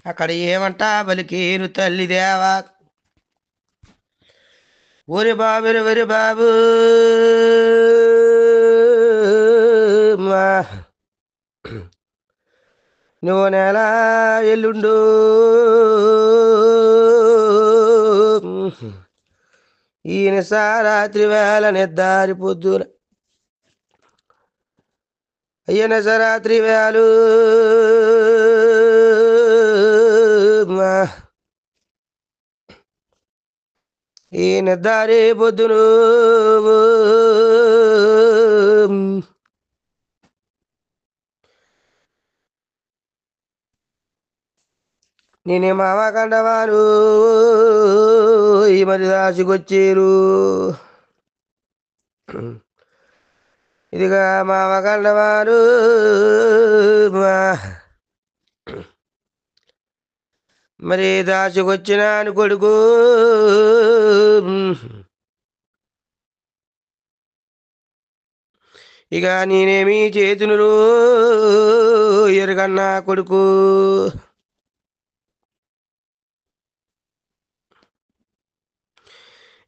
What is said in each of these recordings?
అక్కడ ఏమంట బలికేరు తల్లి దేవా ఒరి బాబురు ఒరి బాబు మా నువ్వు నెల ఎల్లుండు ఈయన సారాత్రి వేళ నిద్దారి పొద్దున అయ్యన సరాత్రి వేళ ఈ నిద్దారి పొద్దును నేనే మామ కండవారు ఈ మరి దాచుకొచ్చేరు ఇదిగా మామ కండవారు మరి దాచుకొచ్చినాను కొడుకు ఇక నేనేమి చేతునురు ఎరగన్నా కొడుకు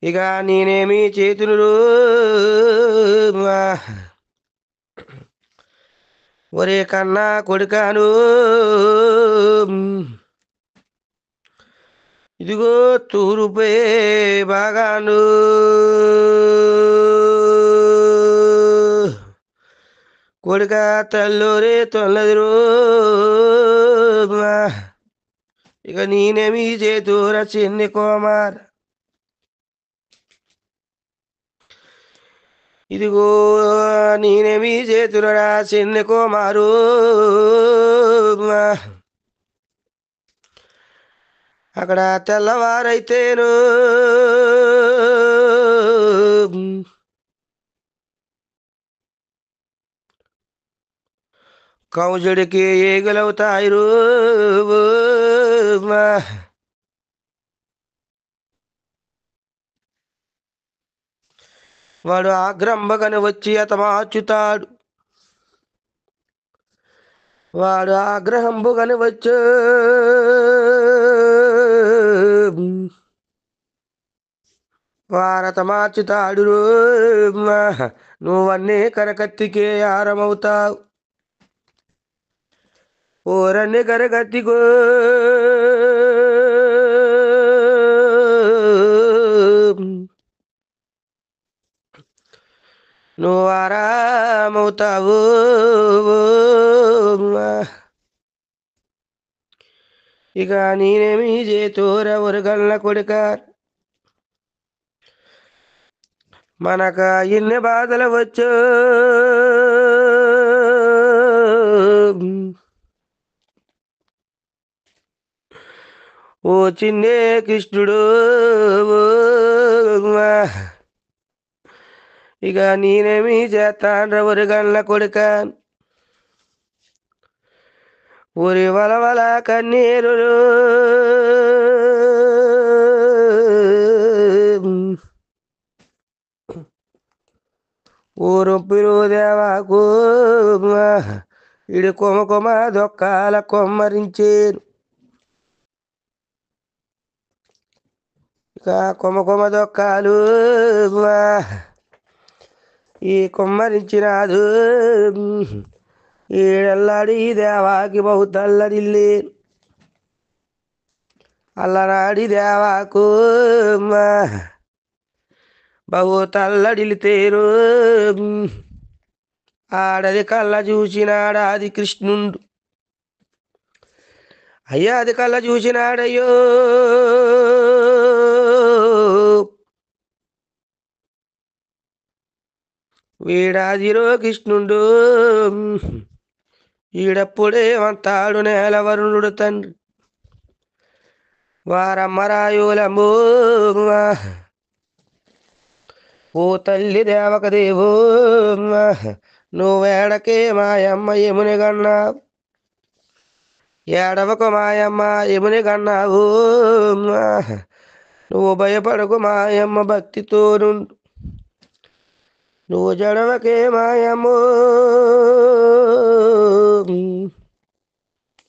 ఇక నేనేమి చేతునురు ఒరే కన్నా కొడుకాను ఇదిగో తూరుపే బాగాను కొడుక తల్లూరే తొల్లదిరో ఇక నేనేమి చేతుర చిన్ని కోమార్ ఇదిగో నేనేమి చేతురా చిన్ని కోమారు అక్కడ తెల్లవారైతేను కౌజుడికి ఏగులవుతాయిరు వాడు ఆగ్రంబగని వచ్చి అతమాచుతాడు వాడు ఆగ్రహంబుగని వచ్చు వారత మార్చుతాడు నువ్వన్నీ కరకత్తికే ఆరమవుతావు ఓరన్ని కరకత్తికో నువ్వు ఆరామవుతావు ఇక నేనేమి చేతోర ఒరగల్ల కొడుక మనక ఇన్ని బాధలు వచ్చు ఓ చిన్నే కృష్ణుడు ఇక నేనేమి చేస్తాను ఒరగల్ల కొడుక ఊరి వలవల కన్నీరు ఊరొప్పిరు దేవాకు ఇడి కొమ కొమ దొక్కాల కొమ్మరించేరు ఇక కొమ కొమ దొక్కాలు ఈ కొమ్మరించినాదు ఈడల్లాడి దేవాకి బహుతల్లడిల్లే అల్లనాడి దేవాకు బహు తల్లడిల్లితేరు ఆడది కళ్ళ చూసినాడాది కృష్ణుండు అయ్యా అది కళ్ళ చూసినాడయ్యో వీడాదిరో కృష్ణుండు ఈడప్పుడేమంతాడు నేలవరుణుడు తండ్రి వారమ్మరాయులమ్మో ఓ తల్లి దేవకదేవో నువ్వేడకే మాయమ్మ యముని గన్నావు ఏడవకు మాయమ్మ యముని గన్నావు నువ్వు భయపడకు మాయమ్మ భక్తితోనుండు నువ్వు జడవకే మాయమ్మో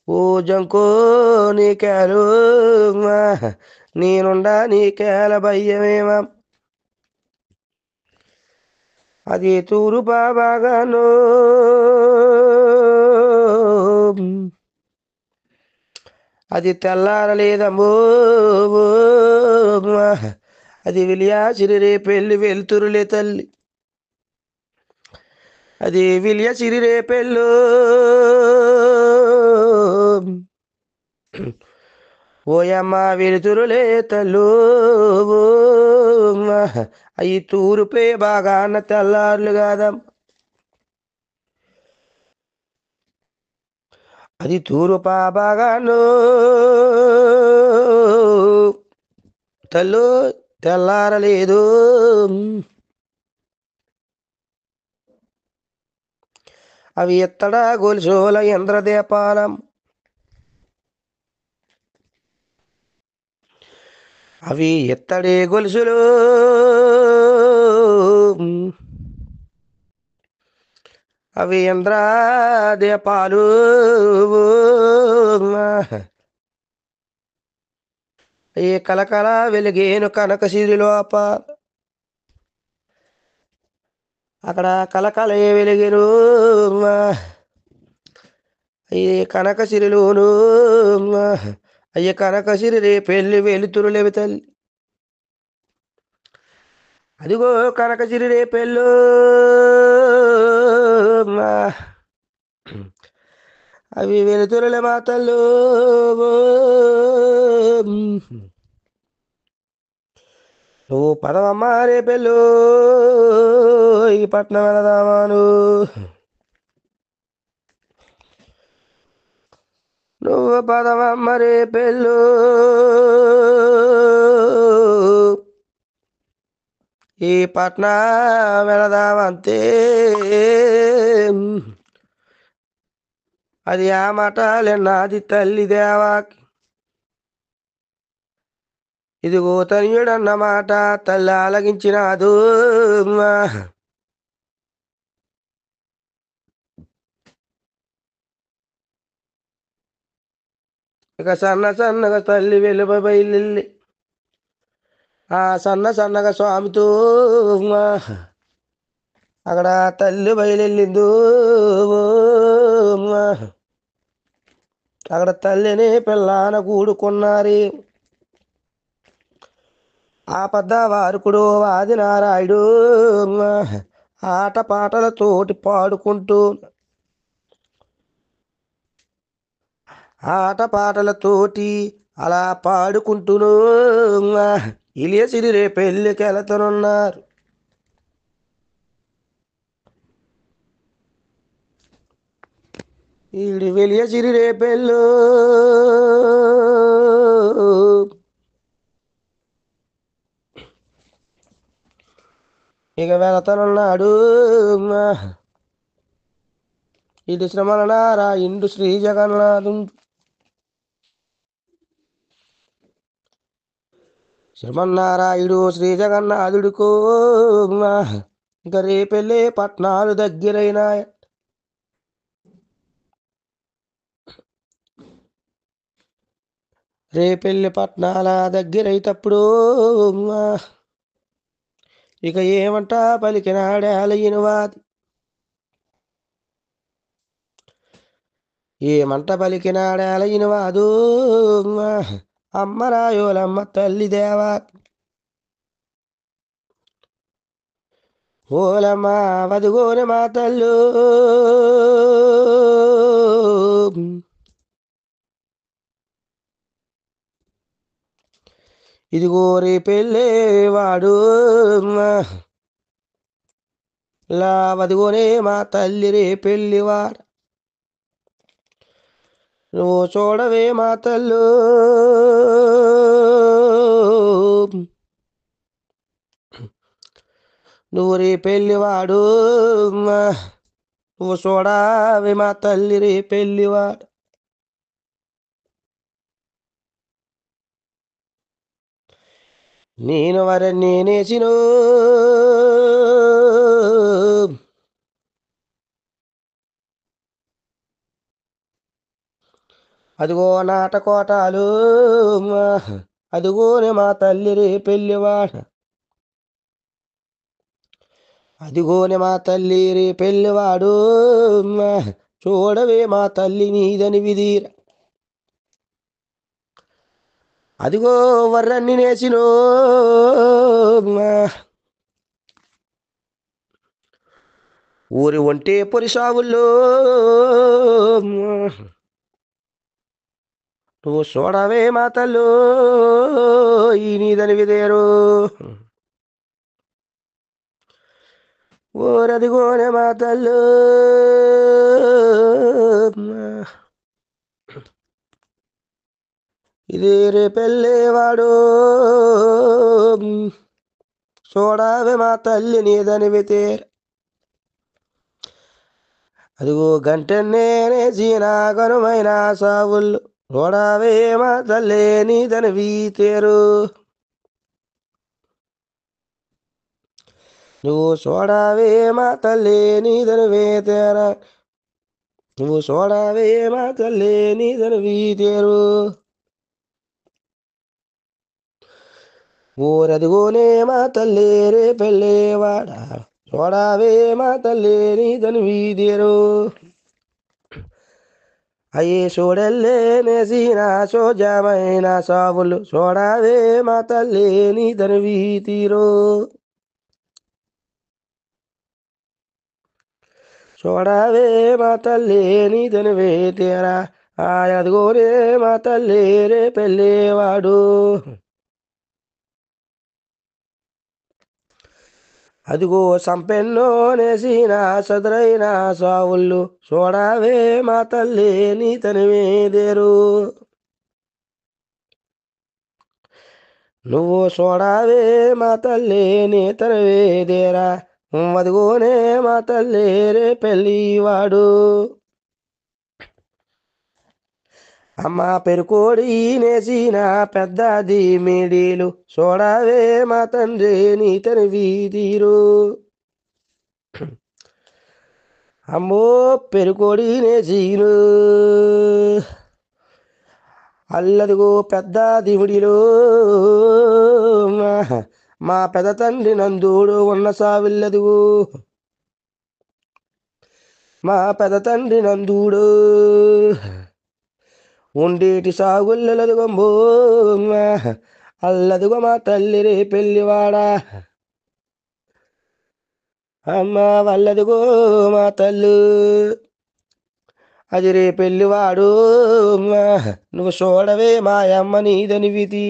ఓ జంకో నీకేలు నేనుండా నీకేల భయ్యమేమా అది తూరు బాబాగాను అది తెల్లారలేదమ్మో అది విలియాసిరి రే పెళ్ళి వెళ్తురులే తల్లి అది విలియసిరి రే పెళ్ళు ఓయమ్మ వెలుతురులే తల్లు అయి తూరుపే బాగా అన్న తెల్లారులు కాదమ్మ అది తూరుపా బాగాను తల్లు తెల్లారలేదు అవి ఎత్తడ గొలుసోల ఇంద్రదీపాలం అవి ఎత్తడే గొలుసులు అవి ఇంద్రదీపాలు ఈ కలకల వెలిగేను కనకసిరి లోప అక్కడ కలకల వెలిగేను ఈ కనకసిరిలోను అయ్య కనకసిరి రే పెళ్ళి వెలుతురులేవి తల్లి అదిగో కనకసిరి రే పెళ్ళు అవి వెలుతురులే మా తల్లు నువ్వు పదవమ్మ రే పెళ్ళు ఈ పట్నం వెళదామాను నువ్వు పదవమ్మ రే పెళ్ళు ఈ పట్నం వెళదామంతే అది ఆ మాటలే నాది తల్లి దేవాకి ఇదిగో తనియుడన్నమాట తల్లి ఆలగించినాదు ఇక సన్న సన్నగా తల్లి వెలువ బయలు ఆ సన్న సన్నగా స్వామితో అక్కడ తల్లి బయలుదేరిందు అక్కడ తల్లిని పిల్లాన కూడుకున్నారి ఆ పెద్ద వారుకుడు ఆదినారాయుడు ఆట పాటలతోటి పాడుకుంటూ ఆట పాటలతోటి అలా పాడుకుంటూను ఇలియసిరి రే పెళ్ళికి వెళుతున్నారు ఈడి వెలియసిరి రే పెళ్ళు ఇక వెళతనున్నాడు ఇటు శ్రమలనారా ఇండు శ్రీ జగన్నాథు శ్రీమన్నారాయుడు శ్రీ జగన్నాథుడికో ఇక రేపెళ్ళే పట్నాలు దగ్గరైనాయ రేపెళ్ళి పట్నాల దగ్గరైతప్పుడు ఇక ఏమంట పలికినాడే అలయినవాది ఏమంట పలికినాడే అలయినవాదు అమ్మరాయోలమ్మ తల్లి దేవా ఓలమ్మ వదుగోని మా తల్లు ఇదిగో రే పెళ్ళే వాడు లా వదుగోనే మా తల్లి రే పెళ్ళివాడు నువ్వు చూడవే మా తల్లు నువ్వు రే పెళ్ళివాడు నువ్వు చూడవే మా తల్లి రే పెళ్ళివాడు నేను వరే నేనేసిను అదిగో నాటకోటాలు అదిగోనే మా తల్లి రే పెళ్లివాడ అదిగోనే మా తల్లి రే పెళ్లివాడు చూడవే మా తల్లి నీదని విధిర అదిగో వర్రన్ని నేసినో ఊరి ఒంటే పొరిసావుల్లో నువ్వు చూడవే మా తల్లు ఈ నీదని విదేరు ఊరదిగోనే మా తల్లు ఇది రే పెళ్ళేవాడు చూడవే మా తల్లి నీదని వితేరు అదిగో గంటన్నేనే జీనా గనుమైన సావుళ్ళు చూడవే మా తల్లి నీదని వీతేరు నువ్వు చూడవే మా తల్లి నీదని వేతేరా నువ్వు చూడవే మా తల్లి నీదని వీతేరు ఊరదిగోనే మా తల్లి రే పెళ్ళేవాడ చూడవే మా తల్లి నీదని వీదేరు అయ్యే చూడల్లే నేసిన సోజమైన సావులు చూడవే మా తల్లి నీదని వీతీరు చూడవే మా తల్లి నీదని వేతేరా అదిగోనే మా తల్లి రే పెళ్ళేవాడు అదిగో సంపెన్నో నేసిన సదురైన సావుళ్ళు చూడవే మా తల్లి నీతని వేదేరు నువ్వు చూడవే మా తల్లి నీతని వేదేరా అదిగోనే మా తల్లి రే పెళ్ళివాడు అమ్మ పెరుకోడి నేసిన పెద్దది మీడీలు చూడవే మా తండ్రి నీతని వీధిరు అమ్మో పెరుకోడి నేసీను అల్లదిగో పెద్ద దివుడిలో మా పెద్ద తండ్రి నందుడు ఉన్న సావిల్లదిగో మా పెద్ద తండ్రి నందుడు ఉండేటి సాగుల్లదిగొంబో అల్లదిగో మా తల్లి రే పెళ్లివాడా అమ్మ వల్లదిగో మా తల్లు అది రే పెళ్లివాడు నువ్వు చూడవే మా అమ్మ నీదని విధి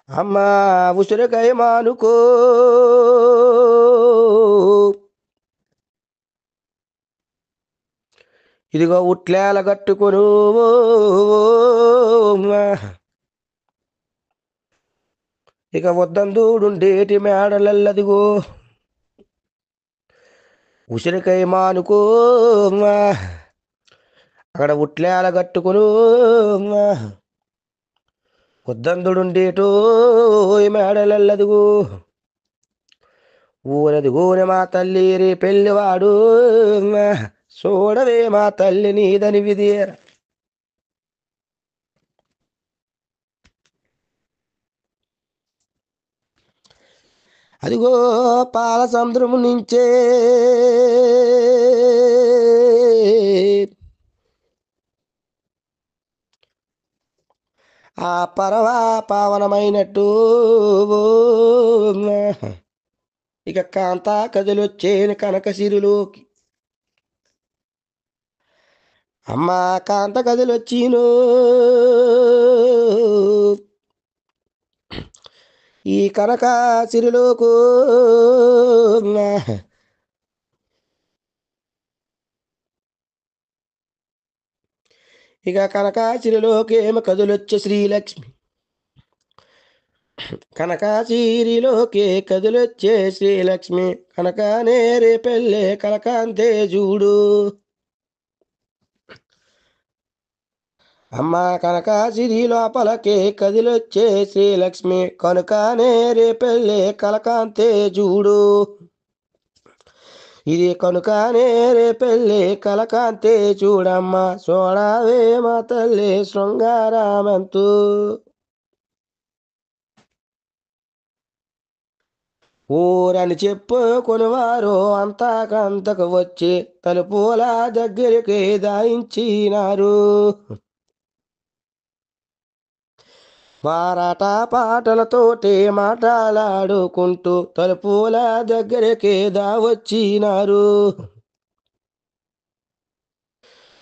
అమ్మ ఉసిరికాయ మానుకో ఇదిగో ఉట్లేల కట్టుకొను ఇక వద్దందూడుండేటి మేడలల్లదిగో ఉసిరికాయ మానుకో అక్కడ ఉట్లేల కట్టుకొను వద్దందుడుండేటో మేడలల్లదిగో ఊరదిగోని మా తల్లి రే పెళ్లివాడు చూడవే మా తల్లి నీదని విధిర అదిగో పాల సముద్రము నుంచే ఆ పరవా పావనమైనట్టు ఇక కాంతా కదిలొచ్చేను కనకసిరిలోకి అమ్మా కాంత కదిలొచ్చినో ఈ కనక సిరిలోకు ఇక కనకాసిరిలోకి ఏమ కదులొచ్చే శ్రీలక్ష్మి కనకాసిరిలోకి కదులొచ్చే శ్రీలక్ష్మి కనకానే రే పెళ్ళే కనకాంతే చూడు అమ్మ కనకాసిరి లోపలకే కదిలొచ్చే శ్రీలక్ష్మి కనుకనే రేపెళ్ళే కలకాంతే చూడు ఇది కనుకనే రేపెళ్ళే కలకాంతే చూడమ్మ చూడవే మా తల్లి శృంగారమంతు ఊరని చెప్పుకొనివారు అంతకంతకు వచ్చి తలుపుల దగ్గరికి దాయించినారు మారాట పాటలతోటి మాట్లాడుకుంటూ తలుపుల దగ్గరికి దావచ్చినారు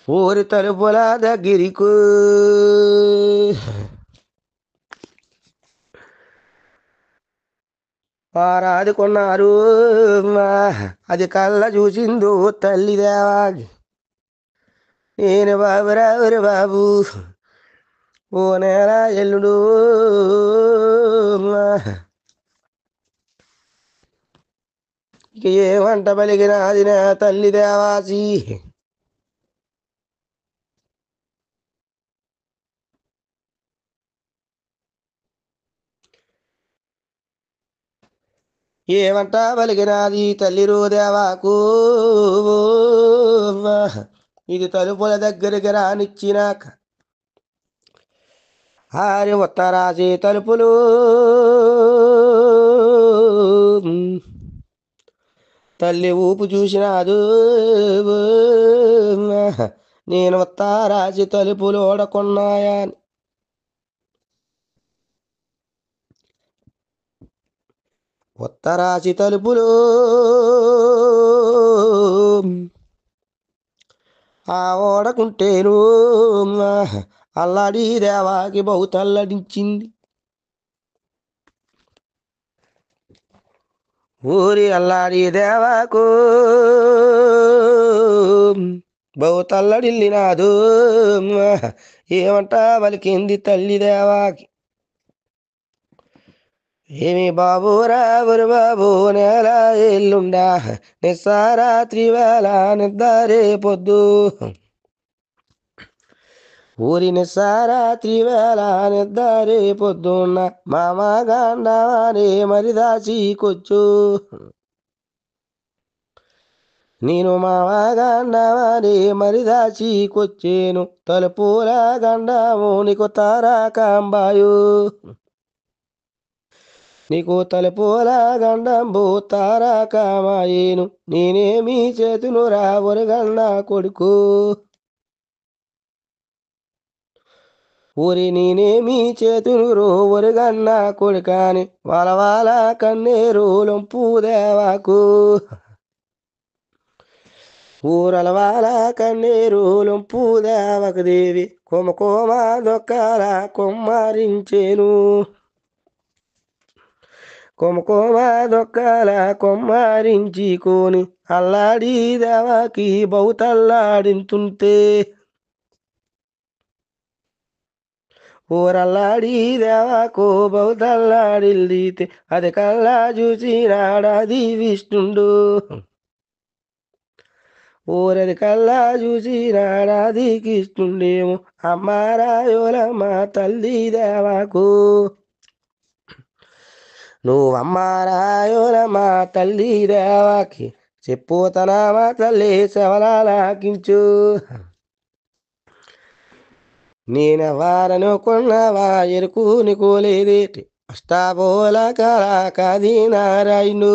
ఊరి తలుపుల దగ్గరకు వారాదుకున్నారు అది కళ్ళ చూసిందో తల్లిదేవా నేను బాబురావురి బాబు ఓ నేల ఎల్లుడు ఇక ఏమంట పలికినాది నా తల్లి దేవాసి ఏమంట పలికినాది తల్లి దేవాకు ఇది తలుపుల దగ్గరికి రానిచ్చినాక ఆరి ఉత్తరాసి తలుపులు తల్లి ఊపు చూసినాదు నేను ఉత్తరాసి తలుపులు ఓడకున్నాయని ఉత్తరాసి తలుపులు ఆ ఓడకుంటేను అల్లాడి దేవాకి బహుతల్లడించింది ఊరి అల్లాడి దేవాకు బహుతల్లడిల్లినాదు ఏమంట పలికింది తల్లి దేవాకి ఏమి బాబు రావురు బాబు నేల ఎల్లుండా నిస్సారాత్రి వేళ నిద్దారే పొద్దు ఊరి నిస్సారాత్రి వేళ నిద్దారే పొద్దున్న మామ గాండావానే మరిదాచికొచ్చు నేను మామ గండవాని మరిదాచికొచ్చేను తలుపుల గండము నీకు తారాకాంబాయు నీకు తలుపుల గండంబు తారాకామాయేను నేనేమి చేతును రావురుగన్న కొడుకు ఊరి నేనేమి చేతును రోవురుగన్న కొడుకాని వలవాల కన్నేరు లొంపు దేవాకు ఊరలవాల కన్నేరు లొంపు దేవకు దేవి కొమకోమ దొక్కల కొమ్మరించేను కొమకోమ దొక్కల కొమ్మరించుకొని అల్లాడి దేవాకి బహుతల్లాడింతుంటే ఊరల్లాడి దేవాకు బహుతల్లాడిల్లితే అది కల్లా చూసినాడది విష్ణుండు ఊరది కల్లా చూసినాడది కృష్ణుండేమో అమ్మారాయోలమ్మ తల్లి దేవాకు నువ్వమ్మారాయోలమ్మ తల్లి దేవాకి చెప్పుతనామా తల్లి శవలాలకించు నేనెవారనుకున్నావా ఎరుకు నీకు లేదేటి అష్టాబోల కాది నారాయణు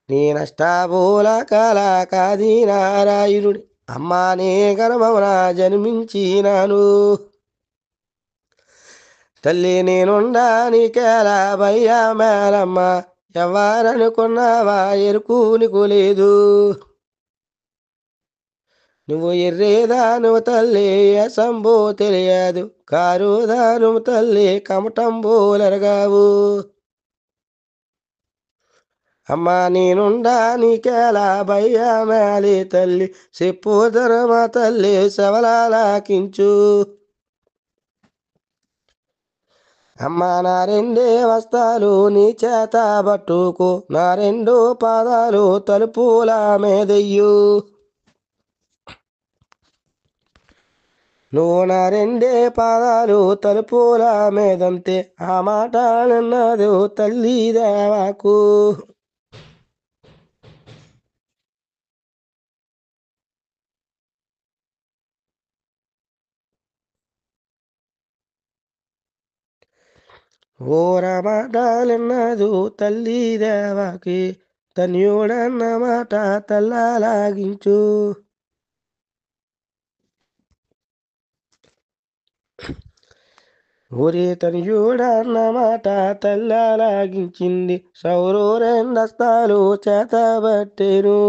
నేనష్టాబోల కాది నారాయణుడి అమ్మా నే గర్భమున జన్మించినాను తల్లి నేనుండా నీకేలా భయ్యా మేలమ్మ ఎవ్వారనుకున్నావా ఎరుకు నీకు లేదు నువ్వు ఎర్రేదాను తల్లి అసంబో తెలియదు కారుదాను తల్లి కమటంబోలెరగావు అమ్మా నేనుండా నీకేలా భయ్యా మేలి తల్లి చెప్పుదరమ తల్లి శవలాలకించు అమ్మా నా రెండే వస్తాలు నీ చేత పట్టుకో నా రెండు పాదాలు తలుపుల మీదయ్యు నువ్వు నా రెండే పాదాలు తలుపుల మీదంతే ఆ మాట నన్నదు తల్లి దేవాకు. ఓరమాటలెన్నదు తల్లి దేవకి తన్యుడన్న మాట తల్లలాగించు. ఊరి తన్యుడన్న మాట తల్లలాగించింది సౌరు రెండస్తాలు చేతబట్టెను.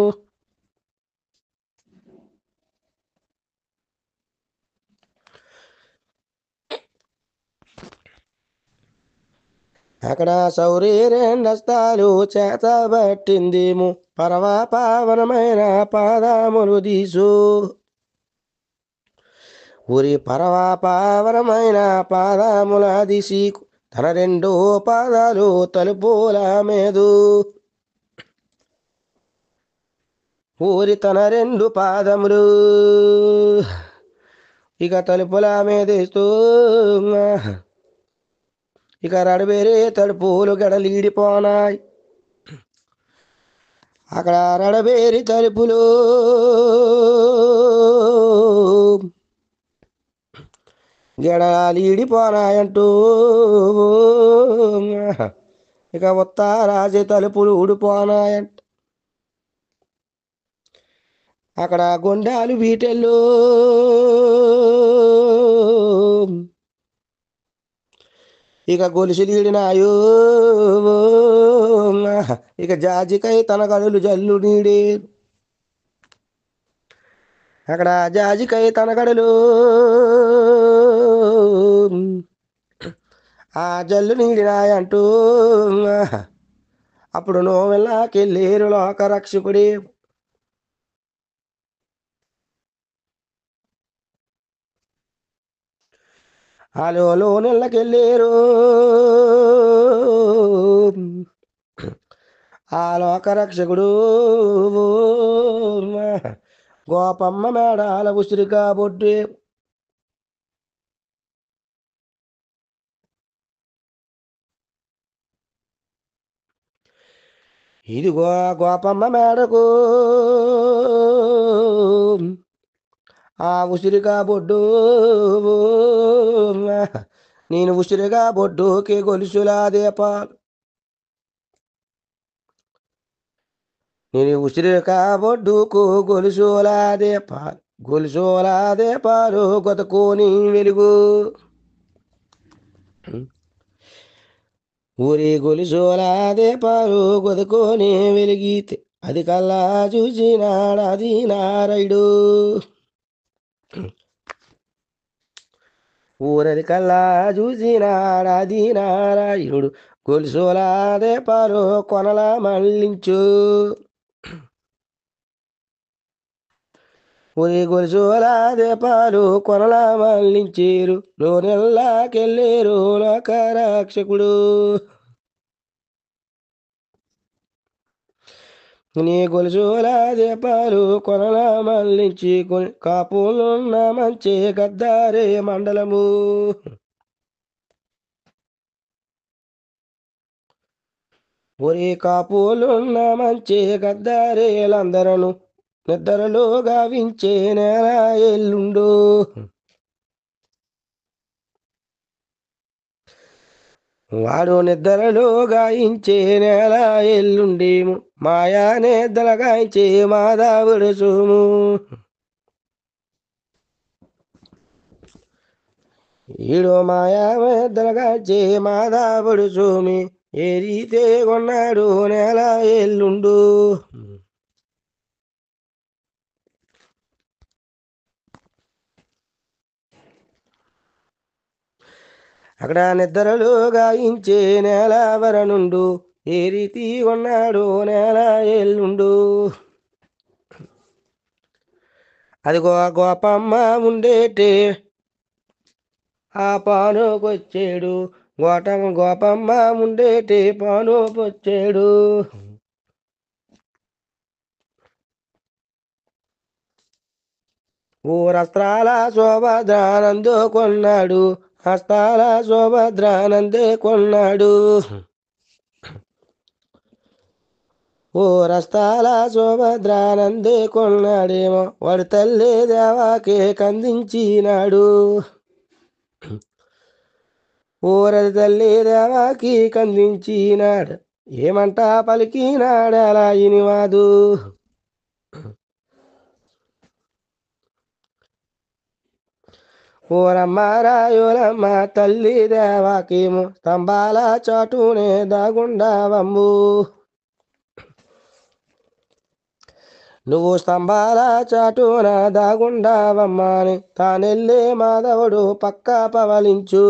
అక్కడ సౌరి రెండస్తాలు చేతబట్టిందేమో పరవా పావనమైన పాదములు తీసు. ఊరి పరవా పావనమైన పాదముల తీసి తన రెండు పాదాలు తలుపుల మీదు. ఊరి తన రెండు పాదములు ఇక తలుపుల మీదేస్తూ ఇక రడబేరే తలుపులు గడలీడిపోనాయి. అక్కడ రడబేరి తలుపులు గడలీడిపోనాయంటూ ఇక ఉత్తరాజే తలుపులు ఊడిపోనాయంట. అక్కడ గొండాలు బీటెల్లో ఇక గొలుసులీడినాయో ఇక జాజికై తన గడులు జల్లు నీడే. అక్కడ జాజికై తన గడులు ఆ జల్లు నీడినాయంటూ అప్పుడు నోవెల్లాకెళ్ళేరు లోకరక్షకుడే. ఆలో నెల్లకెళ్ళేరు ఆ లోకరక్షకుడు గోపమ్మ మేడాల ఉసిరిగా బొడ్డే. ఇదిగో గోపమ్మ మేడకు ఆ ఉసిరిగా బొడ్డు నేను ఉసిరిగా బొడ్డుకి గొలుసులా దీపాలు. నేను ఉసిరిగా బొడ్డుకు గొలుసులా దీపాలు గొలుసులా దీపాలు గొతకోని వెలుగు. ఊరి గొలుసులా దీపాలు గొతకోని వెలిగితే అది కల్లా చూసినాడది నారాయుడు. ఊరది కల్లా చూసినాడది నారాయణుడు గొలుసులా దీపాలు కొనల మళ్ళించు. ఊరి గొలుసులా దీపాలు కొనల మళ్ళించేరు లోనెల్లాకెళ్ళేరు లోకరక్షకుడు. నీ గొలుసులా దీపాలు కొనల మళ్ళించి కాపులున్న మంచి గద్దారే మండలము. ఒరే కాపులున్న మంచి గద్దారేలందరను నిద్రలో గావించే నేల ఎల్లుండు. వాడు నిద్రలో గాయించే నేల ఎల్లుండేము మాయా నిద్ర గాయించే మాధవుడు సోము. ఈడు మాయా నిద్ర గాయించే మాధవుడు సోమి ఏ రీతే కొన్నాడు నేల ఎల్లుండు. అక్కడ నిద్రలో గాయించే నేల వరనుండు ఏ రీతి కొన్నాడు నేల ఎల్లుండు. అదిగో గోపమ్మ ఉండేటే ఆ పానుకొచ్చాడు గోపమ్మ ఉండేటే పానుకొచ్చాడు. ఊరస్త్రాల శోభద్రానందుకున్నాడు, హస్తాల శోభద్రానందుకున్నాడు. ఊరస్తాల శోభద్రానందుకున్నాడేమో వాడి తల్లి దేవాకి కందించినాడు. ఊరది తల్లి దేవాకి కందించినాడు, ఏమంట పలికినాడలా ఇనివాదు. ఓరమ్మ రాయులమ్మ తల్లి దేవాకేమో స్తంభాల చాటునే దాగుండావమ్ము. నువ్వు స్తంభాల చాటున దాగుండావమ్మని తానెళ్ళే మాధవుడు పక్క పవలించు.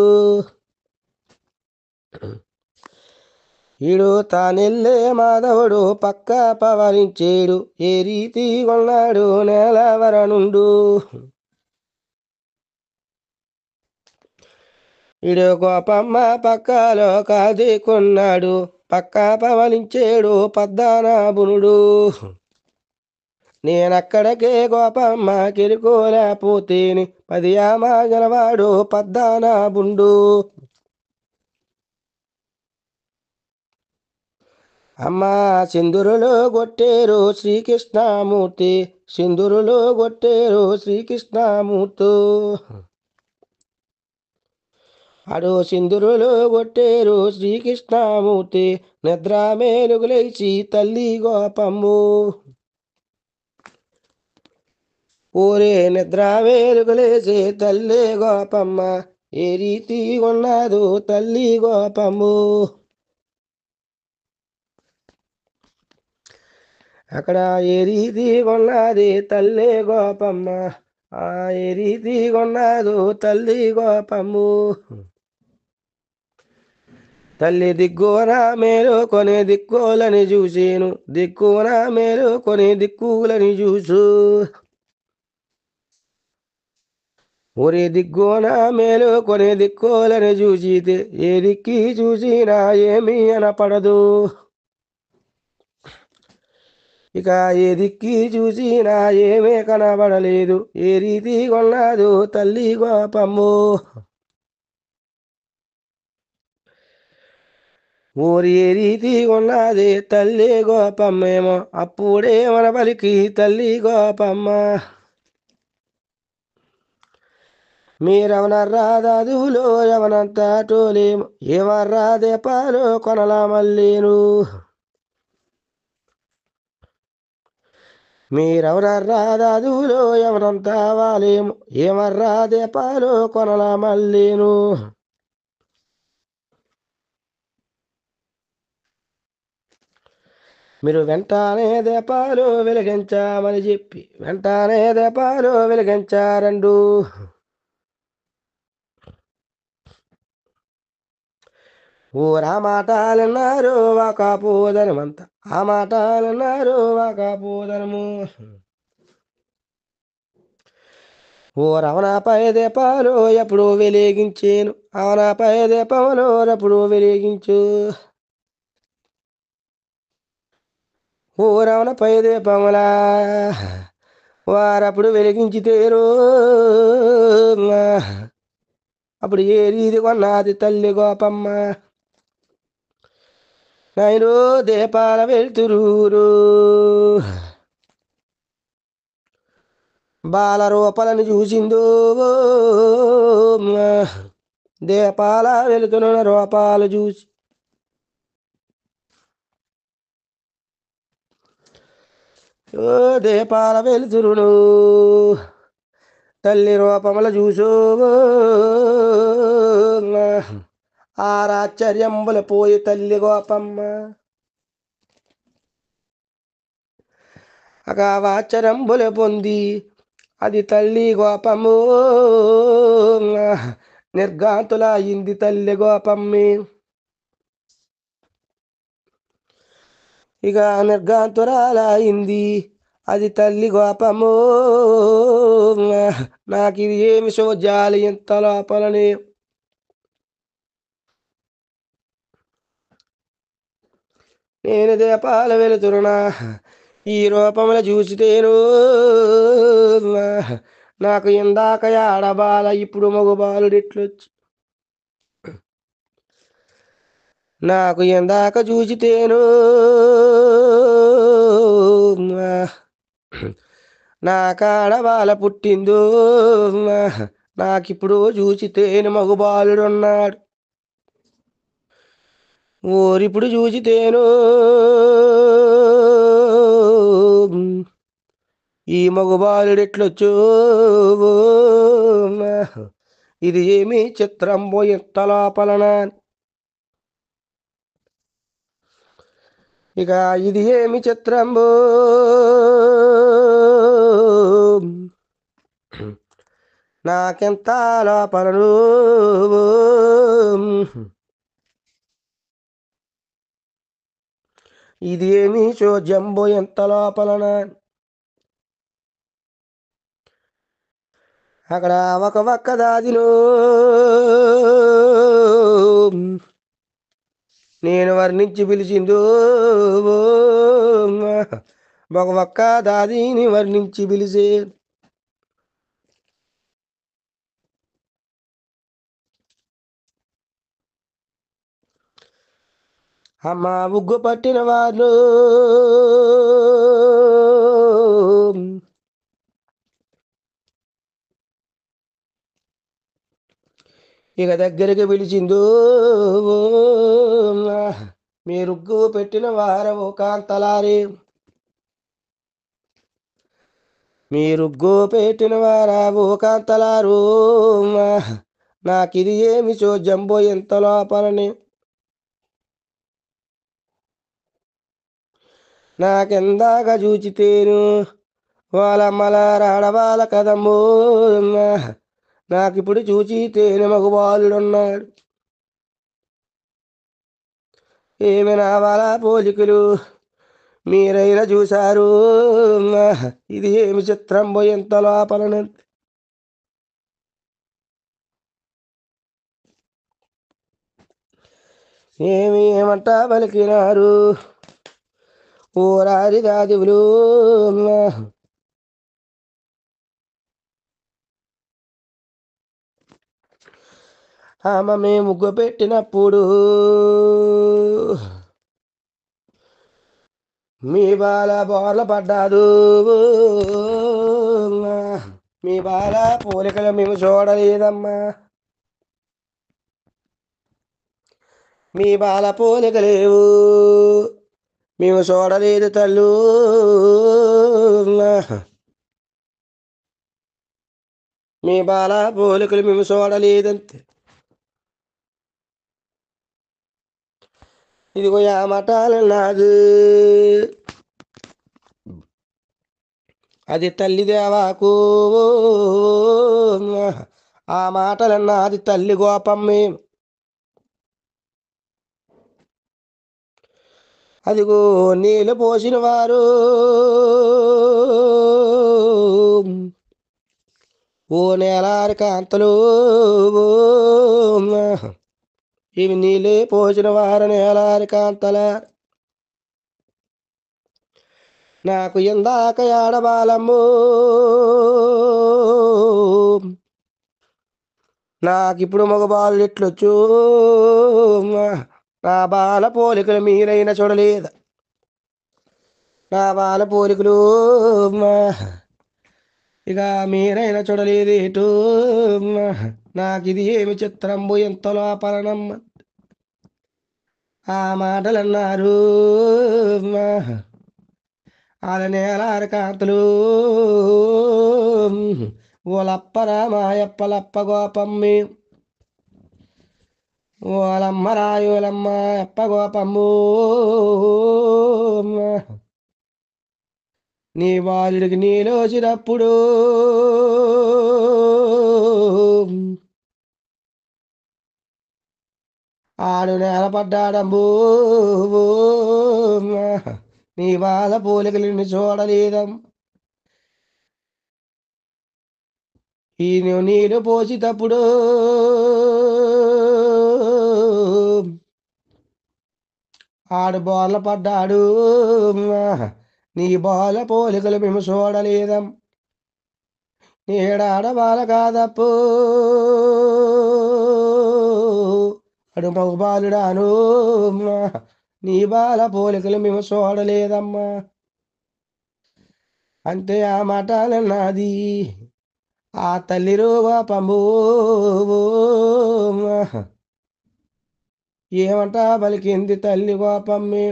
ఈడు తానెళ్ళే మాధవుడు పక్క పవలించేడు, ఏ రీతి కొన్నాడు నేలవరనుండు. ఈడు గోపమ్మ పక్కలో కాదుకున్నాడు, పక్క పవలించేడు పద్దానాభునుడు. నేనక్కడికే గోపమ్మ కిరుకోలేపోతేని పదియామ గలవాడు పద్దానాభుండు. అమ్మ సింధురులో కొట్టేరు శ్రీకృష్ణమూర్తి, సింధురులో కొట్టేరు శ్రీకృష్ణమూర్తి. అడు సింధురులో కొట్టేరు శ్రీకృష్ణమూర్తి, నిద్ర మేలుగులేచి తల్లి గోపమ్ము. ఊరే నిద్ర మేలుగులేసి తల్లి గోపమ్మ, ఏ రీతి ఉన్నదు తల్లి గోపమ్ము. అక్కడ ఏ రీతి కొన్నది తల్లి గోపమ్మ, ఏ రీతి కొన్నదు తల్లి గోపమ్ము. తల్లి దిక్కున మేలు కొని దిక్కులని చూసేను, దిక్కున మేలు కొని దిక్కులని చూసు. ఊరి దిక్కున మేలు కొని దిక్కులని చూసితే ఏ దిక్కి చూసినా ఏమీ అనపడదు. ఇక ఏ దిక్కి చూసినా ఏమీ కనబడలేదు, ఏ రీతి కొన్నదు తల్లి గోపమ్ము. ఊరి ఏ రీతి ఉన్నది తల్లి గోపమ్మేమో అప్పుడే మన పలికి తల్లి గోపమ్మ. మీరెవనర్రా దాదులో ఎవనంతా టోలేము, ఏమర్రా దీపాలు కొనలా మల్లేను. మీరెవరర్రా దాదులో ఎవరంతా వాలేము, ఏమర్రా దీపాలు కొనలా మల్లేను. మీరు వెంటనే దీపాలు వెలిగించామని చెప్పి వెంటనే దీపాలు వెలిగించారండు. ఊరా మాటలన్నారు వాకపోదనమంతా, ఆ మాటలన్నారు వాకపోదనము. ఊరవనాపై దీపాలు ఎప్పుడు వెలిగించేను, అవనాపై దీపములు ఎప్పుడు వెలిగించు. ఊరవనపై దీపములా వారప్పుడు వెలిగించితేరు, అప్పుడు ఏ రీతి కొన్నది తల్లి గోపమ్మ. నాయనో దీపాల వెళ్తురూరు, బాల రూపాలను చూసిందో, దీపాల వెళుతున్న రూపాలు చూసి. ఓ దీపాల వెలుతురును తల్లి రూపముల చూసో, ఆరాశ్చర్యంబుల పోయి తల్లి గోపమ్మ. అగావాశ్చర్యంబుల పొంది అది తల్లి గోపము, నిర్ఘాంతుల అయింది తల్లి గోపమ్మి. ఇక నిర్ఘాంతురాల అయింది అది తల్లి గోపము. నాకు ఇది ఏమి సోజాలి ఇంత లోపలనే. నేను దీపాల వెలుతురునా ఈ రూపముల చూసితేను, నాకు ఇందాక ఆడబాల ఇప్పుడు మగబాలుడిట్లొచ్చు నాకు ఎందాక చూచితేను నా కాడబాల పుట్టిందో నాకిప్పుడు చూచితేను మగబాలుడున్నాడు ఊరిప్పుడు చూచితేను ఈ మగబాలుడెట్లొచ్చో ఇది ఏమి చిత్రంబో ఎంత లోపలన ఇక ఇది ఏమి చిత్రంబో నాకెంత లోపలను ఇది ఏమి చోద్యంబో ఎంత లోపలన అక్కడ ఒక వక్క దాదిలో నేను వర్ణించి పిలిచిందో ఒక వక్క దాదిని వర్ణించి పిలిచే అమ్మ ఉగ్గు పట్టిన వాళ్ళు ఇక దగ్గరికి పిలిచిందో మీరుగ్గు పెట్టిన వారవు కాంతలారే మీరుగ్గు పెట్టిన వారావు కాంతలారు నాకిది ఏమి చోద్యంబో ఎంత లోపలని నాకెందాక చూచితేను వాళ్ళమ్మల రాడవాల కదమ్మో నాకిప్పుడు చూచితేను మగవాళ్ళున్నాడు ఏమి నా వాళ్ళ పోలికలు మీరైనా చూశారు ఇది ఏమి చిత్రంబో ఎంత లోపలన ఏమంట పలికినారు ఓరారి దాదివులు ఆమె మేము ముగ్గు పెట్టినప్పుడు మీ బాల బోర్ల పడ్డాదు మీ బాల పోలికలు మేము చూడలేదమ్మా మీ బాల పోలికలేవు మేము చూడలేదు తల్లు మీ బాల పోలికలు మేము చూడలేదంతే ఇదిగో ఆ మటాలన్నాదు అది తల్లి దేవాకు ఆ మాటలన్నది తల్లి గోపమ్మే అదిగో నీళ్ళు పోసిన వారు ఓ నేలారి కాంతలు ఇవి నీళ్ళే పోసిన వారు నేలారి కాంతల నాకు ఇందాక ఆడబాలమ్ము నాకిప్పుడు మగబాలు ఎట్లొచ్చు నా బాల పోలికలు మీరైనా చూడలేదు నా బాల పోలికలు ఇక మీరైనా చూడలేదేటో నాకిది ఏమి చిత్రంబు ఎంత లోపలనమ్మ ఆ మాటలన్నారు వాళ్ళ నేలారి కాంతలు ఓలప్పరా మాయప్పలప్ప గోపమ్మి ఓలమ్మ రాయోలమ్మ అప్ప గోపమ్ము నీ బాలుడికి నీలోచినప్పుడు ఆడు నేలపడ్డాడంబు నీ బాల పోలికలు చూడలేదం ఈ నీళ్ళు పోసేటప్పుడు ఆడు బోర్ల పడ్డాడు నీ బాల పోలికలు మేము చూడలేదం నేడాడబాల కాదప్పో అడు మగ బాలుడాను నీ బాల పోలికలు మేము చూడలేదమ్మా అంటే ఆ మాటలన్నది ఆ తల్లి రోగపంబు ఏమంట పలికింది తల్లి గోపమ్మే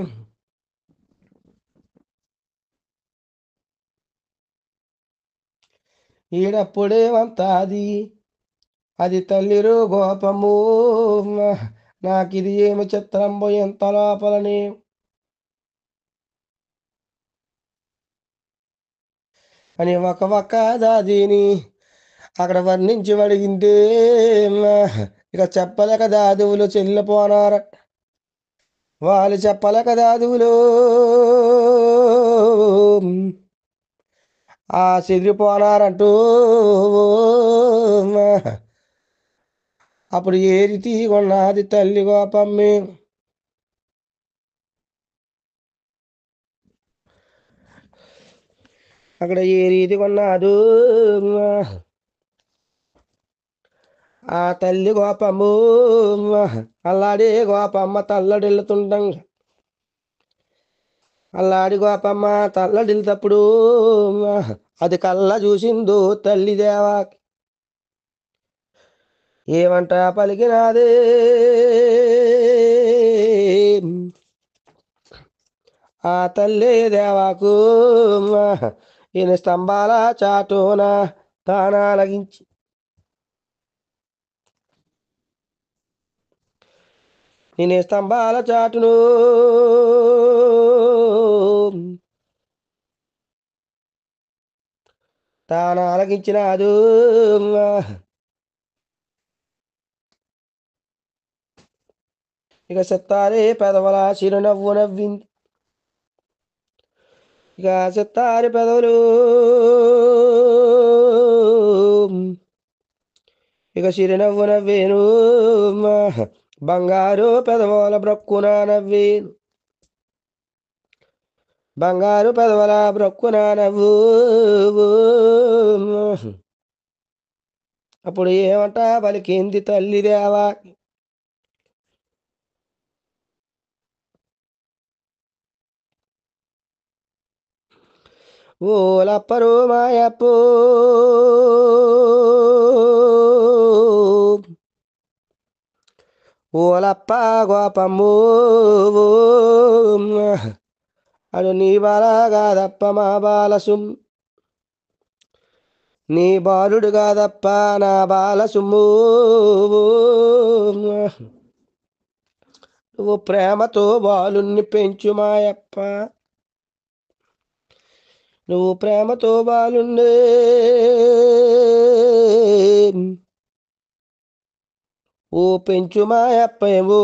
ఈడప్పుడేమంతాది అది తల్లిరు గోపము నాకిది ఏమి చిత్రంబు ఎంత లోపలని అని ఒక దాదిని అక్కడ వర్ణించి అడిగిందే ఇక చెప్పలేక దాదువులు చెల్లిపోనార వాళ్ళు చెప్పలేక దాదువులు ఆ చెదిరిపోనారంటూ అప్పుడు ఏ రీతి కొన్నది తల్లి గోపమ్మి అక్కడ ఏ రీతి కొన్నాదు ఆ తల్లి గోపమ్ము అల్లాడే గోపమ్మ తల్లడిల్లుతుండం అల్లాడి గోపమ్మ తల్లడిల్తప్పుడు అది కళ్ళ చూసిందో తల్లి దేవా ఏమంట పలికినాదే ఆ తల్లి దేవాకు ఈయన స్తంభాల చాటున తానాలగించి నేను స్తంభాల చాటును తానాలగించినాదు ఇక చెత్తారే పెదవుల చిరునవ్వు నవ్వింది ఇక చెత్తారి పెదవులు ఇక చిరునవ్వు నవ్వేను బంగారు పెదవుల బ్రక్కున నవ్వేను బంగారు పెదవుల బ్రక్కున నవ్వు అప్పుడు ఏమంట పలికింది తల్లి దేవా ఓలప్పరు మాయప్పో ఓలప్ప గోపమ్ము అడు నీ బాల కాదప్ప మా బాలసుం నీ బాలుడు కాదప్ప నా బాల సుమ్ము నువ్వు ప్రేమతో బాలుణ్ణి పెంచు మాయప్ప నువ్వు ప్రేమతో బాలుండే ఓ పెంచు మాయప్పేమో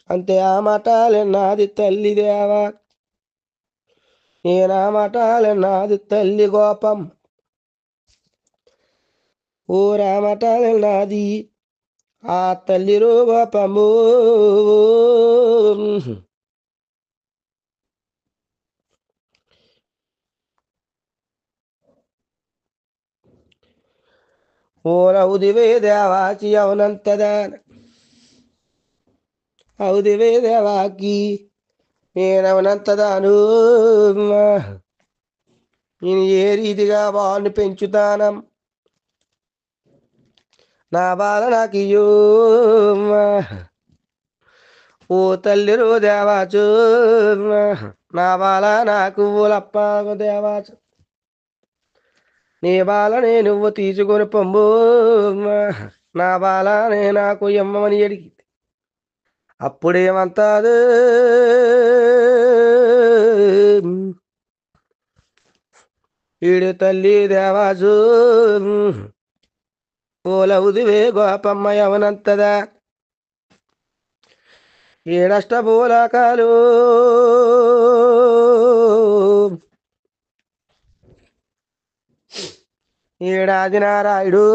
అంతే ఆ మాటలన్నది తల్లి దేవా నేనా మాటలన్నది తల్లి గోపం ఓ రామటలన్నది ఆ తల్లి గోపము ఓరవుదివే దేవాకి అవునంతదాన అవుదివే దేవాకి నేనవనంతదాను నేను ఏ రీతిగా బాలుని పెంచుతానం నా బాల నాకియో ఓ తల్లిరు దేవాచు నా బాల నాకు లప్ప దేవాచు నీ బాలనే నువ్వు తీసుకొని పొమ్ము నా బాలనే నాకు ఇమ్మని అడిగి అప్పుడేమంతాదు ఈడు తల్లి దేవాజు ఓలవుదివే గోపమ్మ యవనంతదా ఏడష్టమూలకాలు ఏడాది నారాయుడు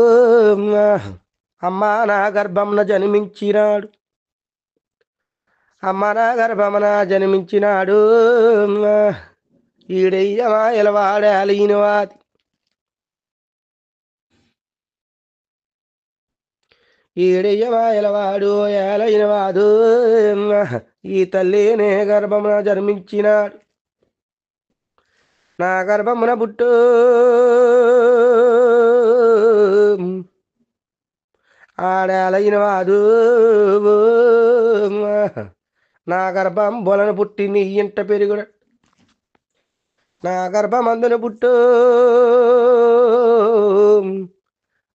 అమ్మ నా గర్భంన జన్మించినాడు అమ్మ నా గర్భమున జన్మించినాడు ఈడయ్యమా ఎలవాడే అలిగినవాది ఈడెయ్యమాయలవాడు ఏలైనవాడు ఈ తల్లినే గర్భమున జన్మించినాడు నా గర్భమున బుట్టు ఆడేలైనవాడు నా గర్భం బొలను పుట్టి నీ ఇంట పెరుగున నా గర్భమందున పుట్టు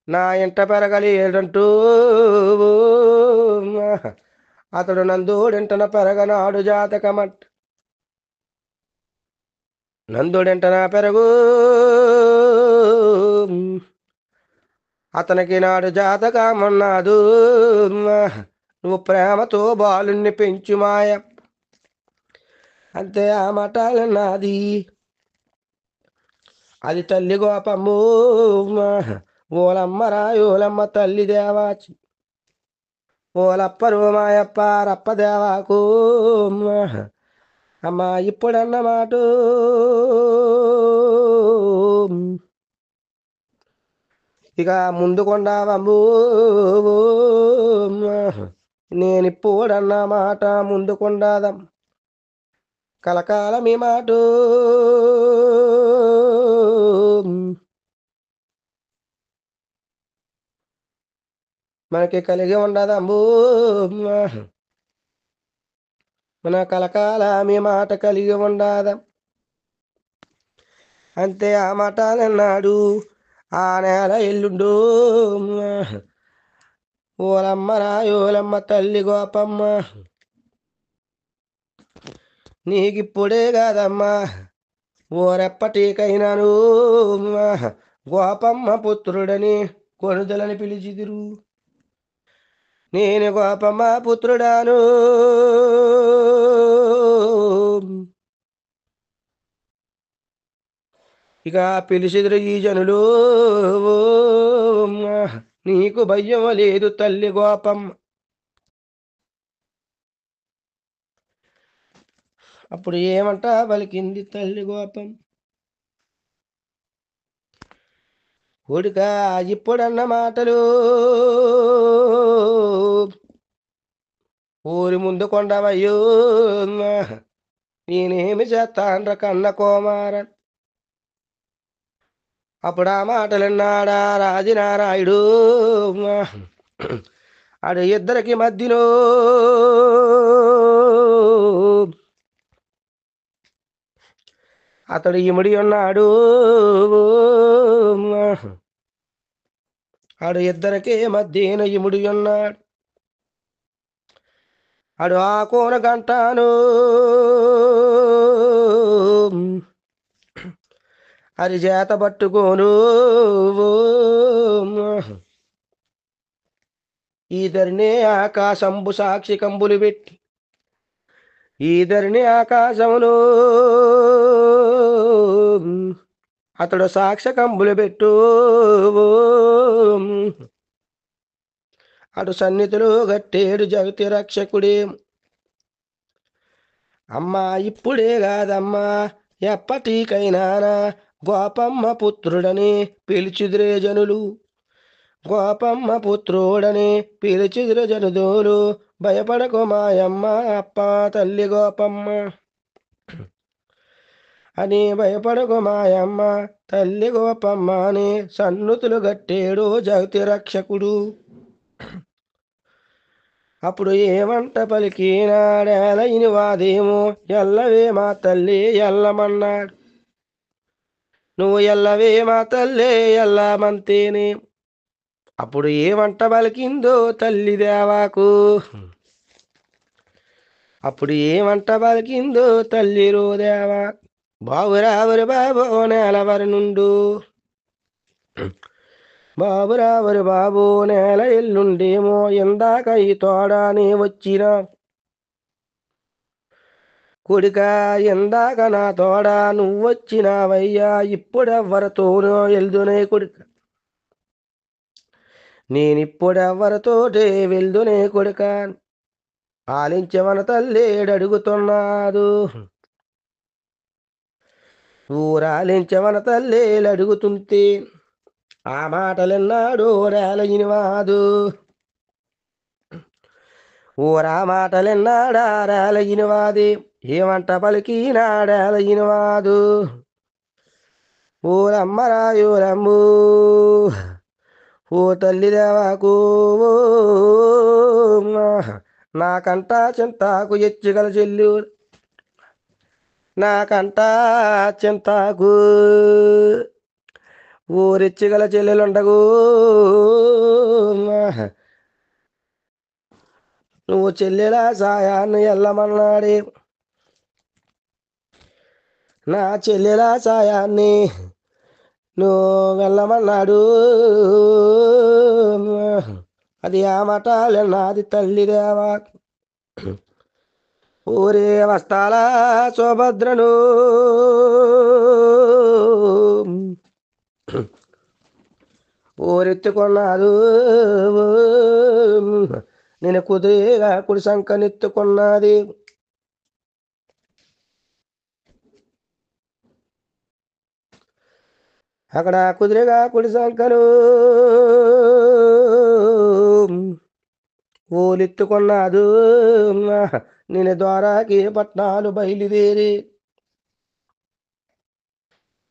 నా ఇంట పెరగలేడంటూ అతడు నందుడెంటన పెరగనాడు జాతకమంట నందుడెంటన పెరగు అతనికి నాడు జాతకమన్నాడు నువ్వు ప్రేమతో బాలుణ్ణి పెంచుమాయ అంతే ఆ మటాలన్నది అది తల్లి గోపమ్ము ఓలమ్మ రాయోలమ్మ తల్లి దేవాచి ఓలప్పరు మాయప్ప రప్ప దేవాకు అమ్మ ఇప్పుడన్న మాట ఇక ముందుకొండావమ్ము నేనిప్పుడన్న మాట ముందుకొండాదం కలకాలం ఈ మాట మనకి కలిగి ఉండదమ్ము మన కలకాలం ఈ మాట కలిగి ఉండదం అంతే ఆ మాట అన్నాడు ఆ నేల ఎల్లుండు ఓలమ్మ రాయోలమ్మ తల్లి గోపమ్మ నీకిప్పుడే కాదమ్మా ఓరెప్పటికైనాను గోపమ్మ పుత్రుడని కొనుదలని పిలిచిదురు నేను గోపమ్మ పుత్రుడాను ఇక పిలిచిదురు ఈ జనులు నీకు భయం లేదు తల్లి గోపమ్మ అప్పుడు ఏమంట పలికింది తల్లి గోపం కొడుక ఇప్పుడన్న మాటలు ఊరి ముందు కొండవయ్యో నేనేమి చేస్తాన్ర కన్న కోమారన్ అప్పుడు ఆ మాటలన్నాడా రాజనారాయుడు అడు ఇద్దరికి మధ్యలో అతడు ఇముడి ఉన్నాడు ఆడు ఇద్దరికి మధ్యన ఇముడి ఉన్నాడు అడు ఆ కోన గంటాను అది చేత పట్టుకోను ఈధరినే ఆకాశంబు సాక్షి కంబులు పెట్టి ఈధరిని ఆకాశములో అతడు సాక్ష కంబులు పెట్టు అటు సన్నిధిలో గట్టేడు జగతి రక్షకుడే అమ్మా ఇప్పుడే కాదమ్మా ఎప్పటికైనా గోపమ్మ పుత్రుడని పిలిచిదురే జనులు గోపమ్మ పుత్రుడని పిలిచిదురు జనుదోలు భయపడకు మాయమ్మ అప్ప తల్లి గోపమ్మ అని భయపడకు మాయమ్మ తల్లి గోపమ్మ అని సన్నుతులు గట్టేడు జగతి రక్షకుడు అప్పుడు ఏమంట పలికినాడేలైన వాదేమో ఎల్లవే మా తల్లి ఎల్లమన్నాడు నువ్వు ఎల్లవే మా తల్లి ఎల్లమంతేనే అప్పుడు ఏమంట పలికిందో తల్లి దేవాకు అప్పుడు ఏమంట పలికిందో తల్లి రోదేవా బాబురావరు బాబు నేలవరి నుండు బాబురావరు బాబు నేల ఎల్లుండేమో ఇందాక ఈ తోడానే వచ్చిన కొడుక ఇందాక నా తోడ నువ్వొచ్చినావయ్యా ఇప్పుడెవ్వరితోనో ఎల్దునే కొడుక నేనిప్పుడెవ్వరితోటే వెళ్దునే కొడుక ఆలించవన తల్లేడడుగుతున్నాడు ఊరాలించవన తల్లేలడుగుతుంటే ఆ మాటలన్నాడు రేలయినవాదు ఊరా మాటలెన్నాడారాలయినవాది ఏమంట పలికినాడాలయినవాదు ఊరమ్మరాయూరమ్ము ఓ తల్లి దేవాకు నాకంట చింతాకు ఎచ్చుగల చెల్లు నాకంట చింతాకు ఊరెచ్చుగల చెల్లెలుండగు నువ్వు చెల్లెల సాయాన్ని ఎల్లమన్నాడే నా చెల్లెల సాయాన్ని నువ్వు వెళ్ళమన్నాడు అది ఆ మటాలన్నది తల్లిదేవా ఊరే వస్తాల సుభద్రను ఊరెత్తుకున్నాడు నేను కుదిరిగా కుడి సంకనెత్తుకున్నది అక్కడ కుదిరిగా కుడి సంకను ఊలెత్తుకున్నాడు నేను ద్వారాకి పట్నాలు బయలుదేరి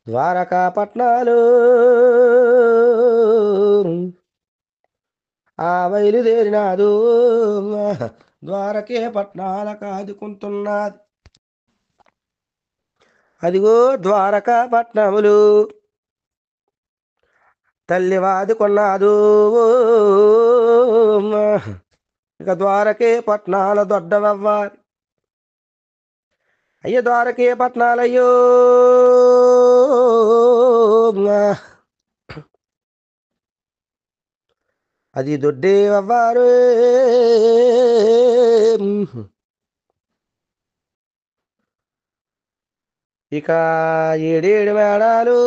ద్వారకా పట్నాలు ఆ బయలుదేరినాడు ద్వారకే పట్నాల కాదుకుంటున్నది అదిగో ద్వారకా పట్నములు తల్లి వాదుకున్నాదు ఇక ద్వారకే పట్నాల దొడ్డవవ్వాలి అయ్యో ద్వారకే పట్నాలయ్యో అది దొడ్డే అవ్వారు ఇక ఏడేడు మేడాలు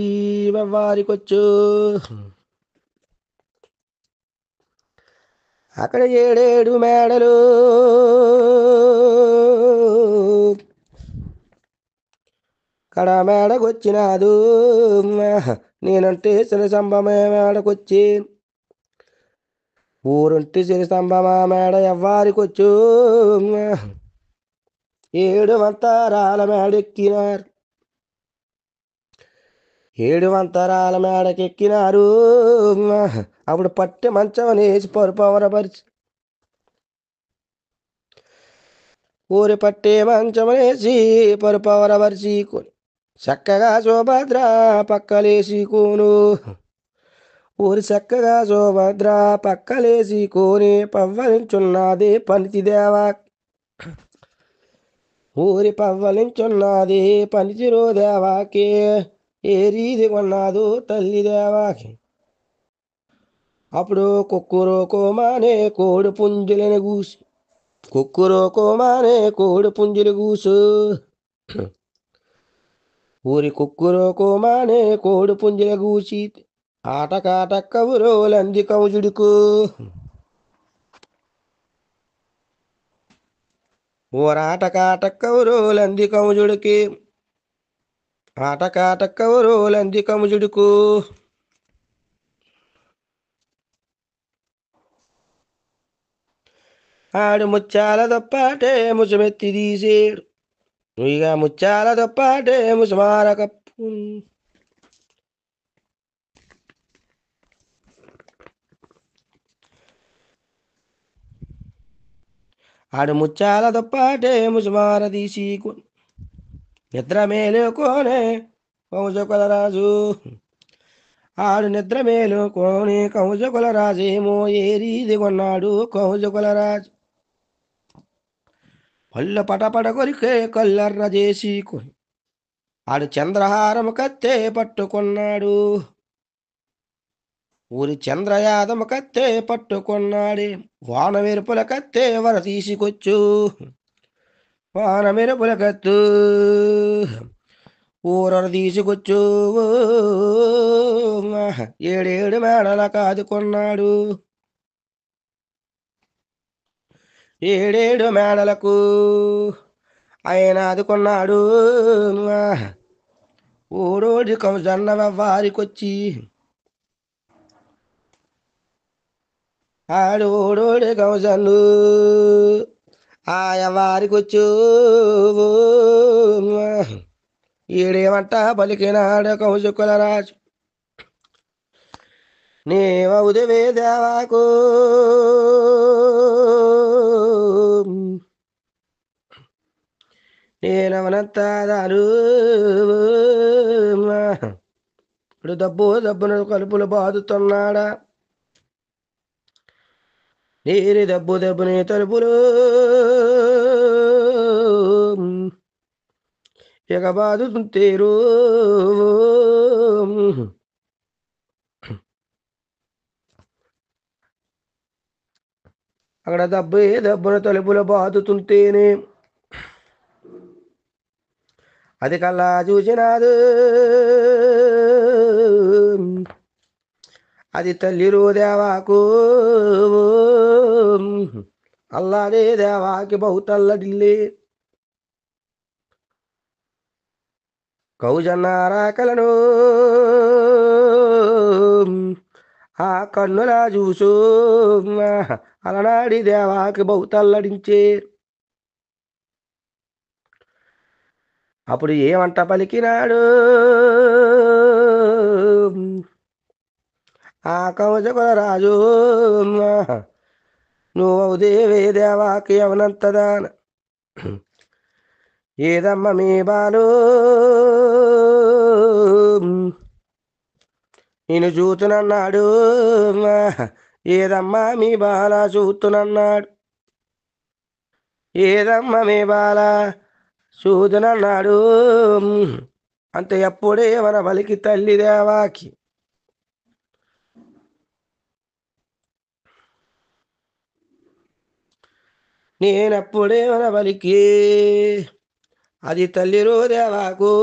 ఈ వారికొచ్చు అక్కడ ఏడేడు మేడలు కడ మేడకొచ్చినాదు నేనంటే శనిసంభమే మేడకొచ్చి ఊరుంటి శనిసంభమా మేడ ఎవ్వారికొచ్చు ఏడు వంతరాల మేడెక్కినారు ఏడు వంతరాల మేడకెక్కినారు అప్పుడు పట్టె మంచమనేసి పరుపవరపరిచి ఊరి పట్టే మంచమనేసి పరుపవరపరిచి చక్కగా సుభద్ర పక్కలేసి కోను ఊరి చక్కగా సుభద్ర పక్కలేసి కోని పవ్వలించున్నది పనితిదేవా ఊరి పవ్వలించున్నది పనితిరో దేవాకి ఏ రీతి కొన్నాదు తల్లి దేవాకి అప్పుడు కుక్కురో కోమానే కోడి పుంజులని కూసి కుక్కురో కోమానే కోడి పుంజులు కూసు ఊరి కుక్కురో కోమానే కోడి పుంజుల కూసి ఆటకాటక్కవురోలంది కౌజుడుకు ఊరాటకాటక్కవురోలంది కౌజుడికి ఆటకాటక్కవురోలంది కముజుడుకు ఆడు ముచ్చాల దప్పాటే ముసుమెత్తి తీసేడు ఇక ముచ్చాల దప్పాటే ముసుమార కప్పు ఆడు ముచ్చాల దప్పాటే ముసుమార తీసి నిద్ర మేలుకోనే కౌజకులరాజు ఆడు నిద్ర మేలుకోని కౌజకులరాజేమో ఏ రీతి కొన్నాడు కౌజకులరాజు పళ్ళు పటపట కొరికే కల్లర్ర చేసి ఆడు చంద్రహారము కత్తే పట్టుకున్నాడు ఊరి చంద్రయాదము కత్తే పట్టుకున్నాడే వాన మెరుపుల కత్తే వర తీసుకొచ్చు వాన మెరుపుల కత్తు ఊరను తీసుకొచ్చు ఏడేడు మేడల కాదుకున్నాడు ఏడేడు మేడలకు ఆయన ఆదుకున్నాడు ఊరోడి కౌజన్న వారికొచ్చి ఆడోడోడే కౌసన్ను ఆయా వారికొచ్చు ఈడేమంట పలికినాడు కౌశకుల రాజు నీవౌదివే దేవాకు నేనవనంతాదారు ఇప్పుడు దబ్బున కలుపులు బాదుతున్నాడా నీరి దబ్బుని తలుపులు ఇక బాదుతుంటేరు అక్కడ దబ్బున తలుపులు బాదుతుంటేనే అది కల్లా చూసినాదు అది తల్లిరు దేవాకు అల్లాడే దేవాకి బహుతల్లడిల్లే కౌజన్నారాకలను ఆ కన్నులా చూసు అలనాడి దేవాకి బహుతల్లడించే అప్పుడు ఏమంట పలికినాడు ఆ కౌజకుల రాజు నువ్వు దేవే దేవాకి అవనంతదాన ఏదమ్మ మీ బాలు నేను చూతునన్నాడు ఏదమ్మా మీ బాల చూతునన్నాడు ఏదమ్మ మీ బాల చూతునన్నాడు అంత ఎప్పుడే మన బలికి తల్లి దేవాకి నేనప్పుడే మన బలికి అది తల్లిరో దేవాకు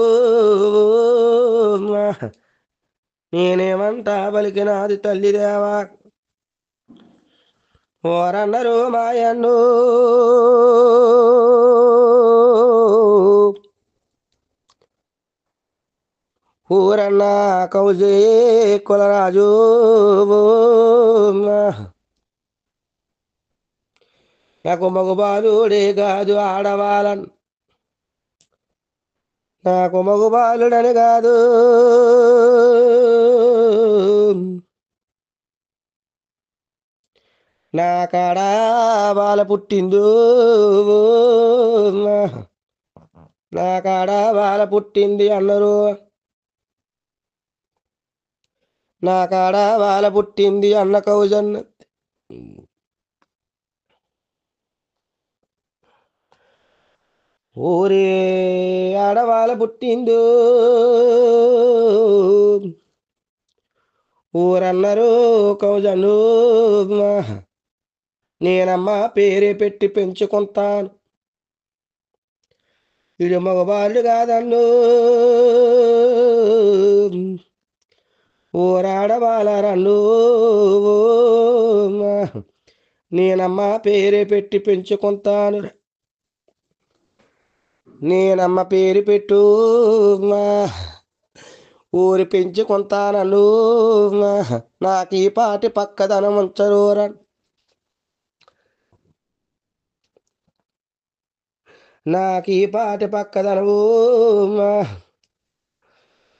నేనేమంటా పలికినాది తల్లి దేవా ఓరన్నరు మాయన్ను ఊరన్నా కౌజే కులరాజు నాకు మగబాలుడే కాదు ఆడవాళ్ళన్ నాకు మగబాలుడని కాదు నా కాడ బాల పుట్టిందు నా కాడ బాల పుట్టింది అన్నరు నా కాడ బాల పుట్టింది అన్న కౌజన్న ఊరే ఆడవాళ్ళ పుట్టిందు ఊరన్నరు కౌజను నేనమ్మ పేరే పెట్టి పెంచుకుంటాను ఇది మగవాళ్ళు కాదన్ను ఊరాడవాళ్ళరన్ను నేనమ్మ పేరే పెట్టి పెంచుకుంటాను నేనమ్మ పేరు పెట్టు ఊరి పెంచుకుంటానను నాకు ఈ పాటి పక్కదనం ఉంచరురా నాకు ఈ పాటి పక్కదనవు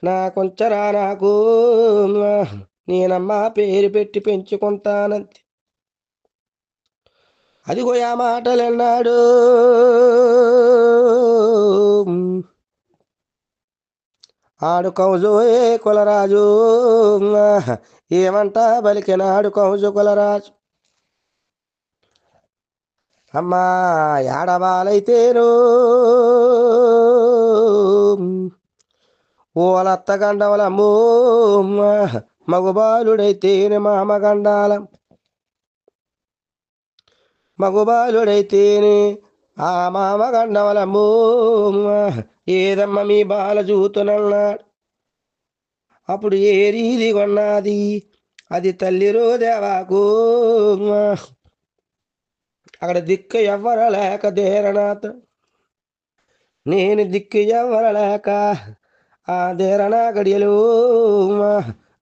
నాకుంచరా నాకు నేనమ్మ పేరు పెట్టి పెంచుకుంటానంతే అదిగో ఆ మాటలన్నాడు ఆడు కౌజు ఏ కులరాజు ఏమంట బలికినాడు కౌజు కులరాజు అమ్మా ఏడవాలైతేను ఓలత్త గండవలమ్ము మగుబాలుడైతేనే మామగండాలం మగుబాలుడైతేనే ఆ మామగండవలమ్ము ఏదమ్మ మీ బాల చూతునన్నాడు అప్పుడు ఏ రీది కొన్నది అది తల్లిరో దేవాకు అక్కడ దిక్కు ఎవ్వర లేక దేరనాథ నేను దిక్కు ఎవ్వర లేక ఆ దేరనా గడియలు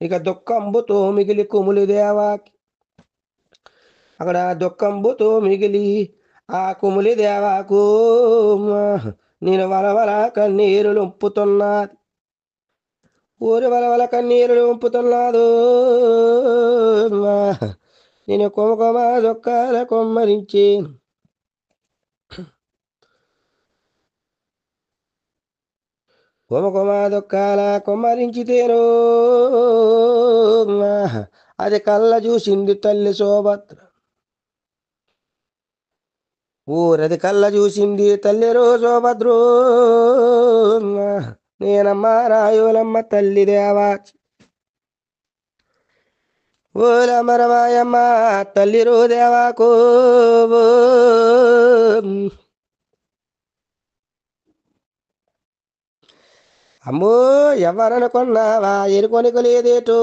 ఇక దుఃఖంబుతో మిగిలి కుములి దేవాకి అక్కడ దుఃఖంబుతో మిగిలి ఆ కుములి దేవాకు నేను వలవల కన్నీరులు ఉంపుతున్నది. ఊరి వలవల కన్నీరులు ఉంపుతున్నాడు. నేను కొమకొమ దొక్కాల కొమ్మరించి కొమకొమ దొక్కాల కొమ్మరించితేను అది కళ్ళ చూసింది తల్లి శోభద్ర. ఊరది కళ్ళ చూసింది తల్లి శోభద్రో. నేనమ్మ రాయులమ్మ తల్లి దేవాచి ఓలమరమాయమ్మ తల్లి దేవాకు. అమ్మో ఎవరనుకున్నావా ఎరుకొనిక లేదేటో.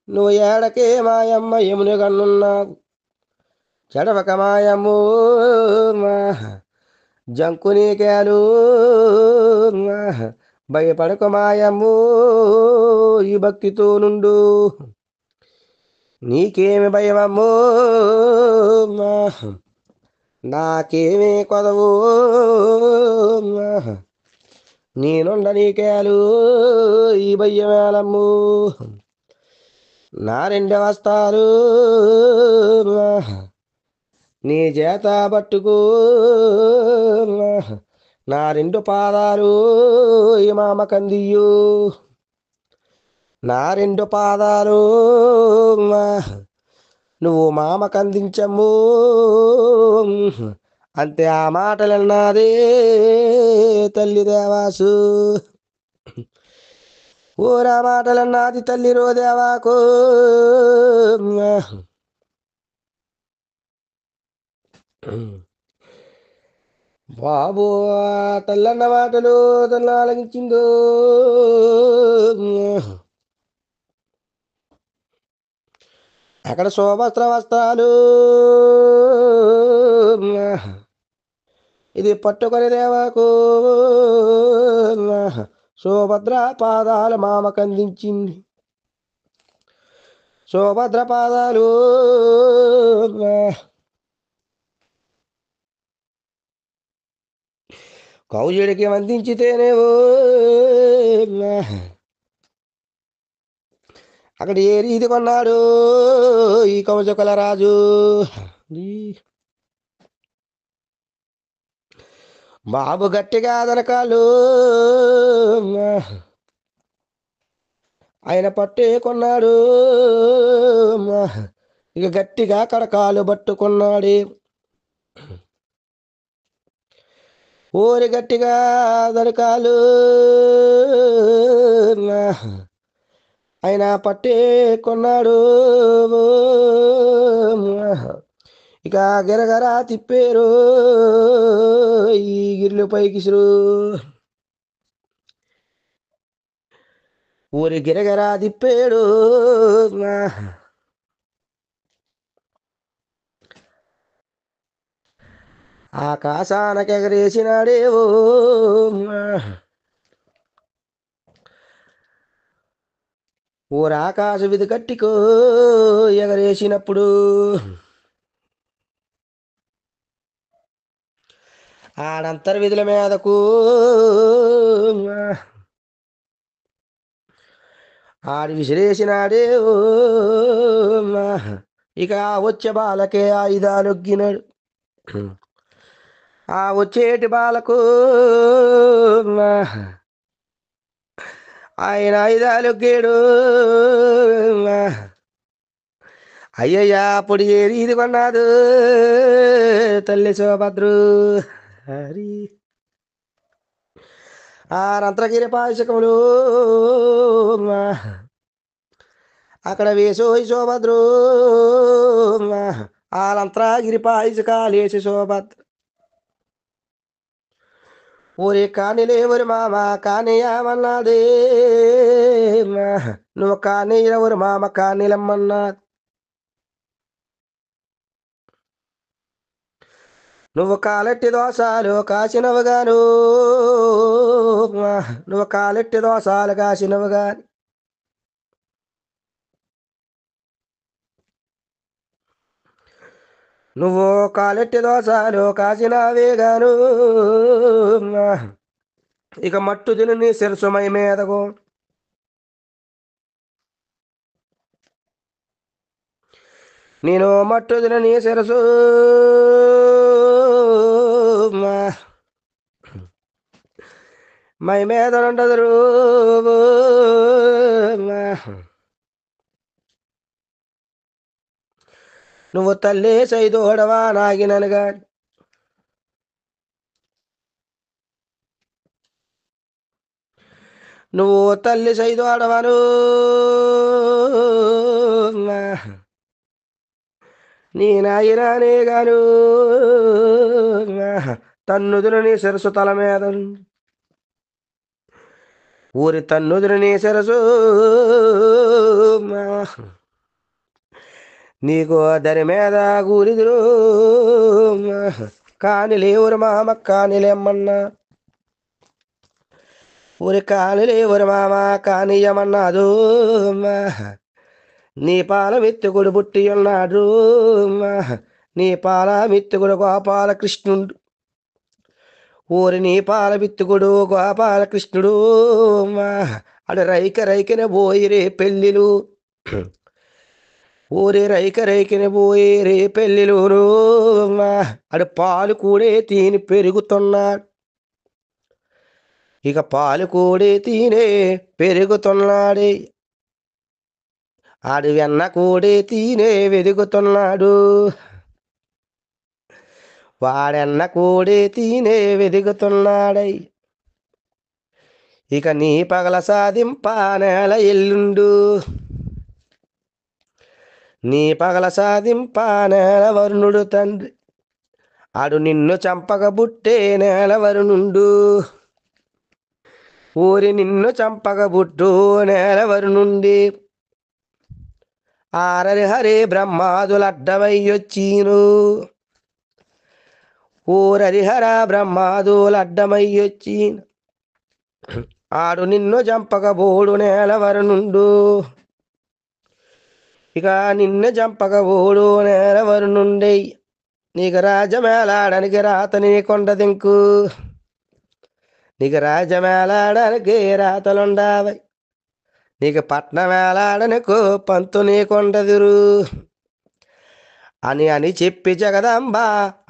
నువ్వు ఏడకే మాయమ్మ యముని కన్నున్నావు చెడవక మాయమ్మో. జంకునీకేలు భయపడక మాయమ్మో ఈ భక్తితో నుండు. నీకేమి భయమమ్మో నాకేమీ కొదవు నేనుండ నీకేలు ఈ భయ్యమేలమ్ము. నా రెండే వస్తారు నీ చేత పట్టుకో. నా రెండు పాదాలు ఈ మామ కందియు. నా రెండు పాదాలు నువ్వు మామ కందించమ్ము. అంతే ఆ మాటలన్నదే తల్లి దేవాసు. ఊరా మాటలన్నది తల్లి దేవాకు. బాబు తల్లన్న మాటలు తల్ల ఆలకించిందో. అక్కడ శోభస్త్ర వస్త్రాలు ఇది పట్టుకొని దేవాకు సుభద్ర పాదాలు మామ కందించింది. సుభద్ర పాదాలు కౌజుడికి వందించితేనేవో అక్కడ ఏ రీతి కొన్నాడు ఈ కౌజకుల రాజు. బాబు గట్టిగా దనకాలు ఆయన పట్టే కొన్నాడు. ఇక గట్టిగా కడకాలు పట్టుకున్నాడు. ఊరి గట్టిగా దనకాలు ఆయన పట్టే కొన్నాడు. ఇక గిరగరా తిప్పేరు ఈ గిర్లు పైకిసురు. ఊరి గిరగరా తిప్పేడు ఆకాశానకెగరేసినాడేవో. ఊరు ఆకాశ విధి కట్టికో ఎగరేసినప్పుడు ఆడంతర్ విధుల మీదకు ఆడి విసిరేసినాడే. ఇక వచ్చే బాలకే ఆయుధాలొగ్గినాడు. ఆ వచ్చేటి బాలకు ఆయన ఆయుధాలొగ్గాడు. అయ్యయ్యా అప్పుడు ఏ రీతి కొన్నాదు తల్లి శోభద్రు. హరి ఆ రంత్రగిరి పాయసకములు అక్కడ వేసోయి శోభద్రు. ఆ రంత్రగిరి పాయసకాలేసి శోభద్ర ఊరి కానిలేవరు మామ కానియమన్నదే. నువ్వు కానీయవరు మామ కానీలమ్మన్నది. నువ్వు కాలెట్టి దోసాలు కాసినవుగాను. నువ్వు కాలెట్టి దోసాలు కాసినవుగాని నువ్వు కాలెట్టి దోసాలు కాసినావేగాను ఇక మట్టు తిని నీ శిరసుమై మీదకు నేను మట్టు తిని నీ శిరసు మై మీద ఉండదురు నువ్వు తల్లి సైదోడవా నాగిననుగా నువ్వు తల్లి సైదోడవను నీ నాయనానే గాను తన్నుదురు నీ శిరసు తల మీద ఊరి తన్నుదురు నీ శిరసు నీకు దరి మీద కూలిదురు కాని లేవురు మామ కానిలేమన్నా ఊరి కాని లేవురు మామ కానియమన్నాదు నీ పాల మిత్తుకుడు పుట్టి ఉన్నాడు నీ పాల మిత్తుకుడు గోపాలకృష్ణుడు ఊరి నీ పాల మిత్తుకుడు గోపాలకృష్ణుడు అడు రైక రైకిన పోయి రే పెళ్ళిలు ఊరి రైక రైకిన పోయి రే పెళ్ళిలును అడు పాలు కూడే తీని పెరుగుతున్నాడు ఇక పాలు కూడే తీనే పెరుగుతున్నాడే ఆడు వెన్న కూడే తీనే వెదుగుతున్నాడు వాడెన్న కూడే తీనే వెదుగుతున్నాడై ఇక నీ పగల సాధింప నేల ఎల్లుండు నీ పగల సాధింప నేల వరుణుడు తండ్రి ఆడు నిన్ను చంపక బుట్టే నేల వరుణుండు ఊరి నిన్ను చంపక బుట్టు నేల వరుణుండి ఆరరి హరే బ్రహ్మాదులడ్డమయ్యొచ్చీను ఊరరిహర బ్రహ్మాదులడ్డమయ్యొచ్చి ఆడు నిన్ను చంపక బోడు నేల వరుణుండు ఇక నిన్ను చంపక బోడు నేల వరుణుండే నీకు రాజమేలాడానికి రాత నీ కొండ దింకు నీకు రాజమేలాడానికి రాతలుండావై నీకు పట్నమేలాడనికు పంతు నీ కొండదురు అని చెప్పి జగదాంబ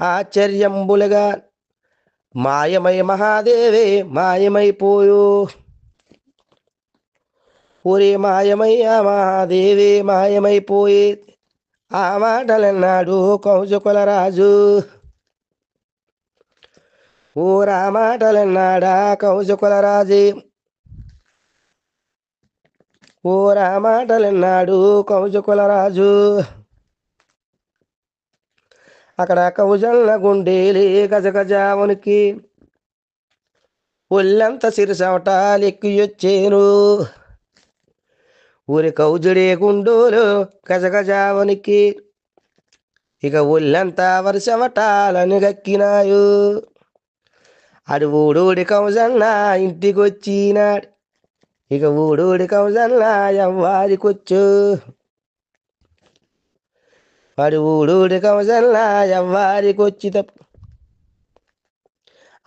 ఆశ్చర్యంబులుగా మాయమై మహాదేవే మాయమైపోయు ఊరి మాయమయ్య మహాదేవి మాయమైపోయి ఆ మాటలన్నాడు కౌజకుల రాజు ఊరా మాటలన్నాడా కౌజకుల రాజే ఊరా మాటలన్నాడు కౌజకుల రాజు అక్కడ కౌజల్ల గుండేలి గజగజావునికి ఒళ్ళంత సిరిసవటాలెక్కియొచ్చేను ఊరి కౌజుడే గుండోలు గజగజావునికి ఇక ఒళ్ళంతా వర్షవటాలని గక్కినాయు అడు ఊడూడి కౌజన్న ఇంటికొచ్చినాడు ఇక ఊడూడి కౌజన్న ఎవ్వారికొచ్చు వాడు ఊడూడి కౌజల్ల ఎవ్వారికొచ్చి తప్పు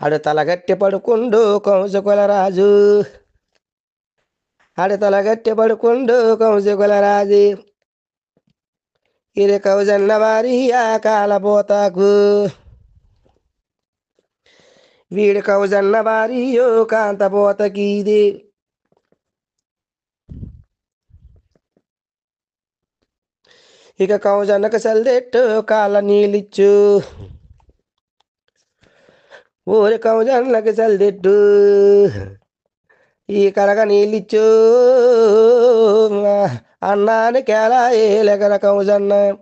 ఆడు తలగట్టి పడుకుండు కౌజకుల రాజు ఆడు తలగట్టి పడుకుండు కౌజకుల రాజు ఇది కౌజన్న వారి ఆ కాలపోతాకు వీడి కౌజన్న వారియో కాంతపోతకీది ఇక కౌజన్నకు సెల్దెట్టు కాళ్ళ నీళ్ళిచ్చు ఊరి కౌజన్నకు సెల్దెట్టు ఈ కలగ నీళ్ళిచ్చు అన్నానికి ఎలా ఏలెగర కౌజన్న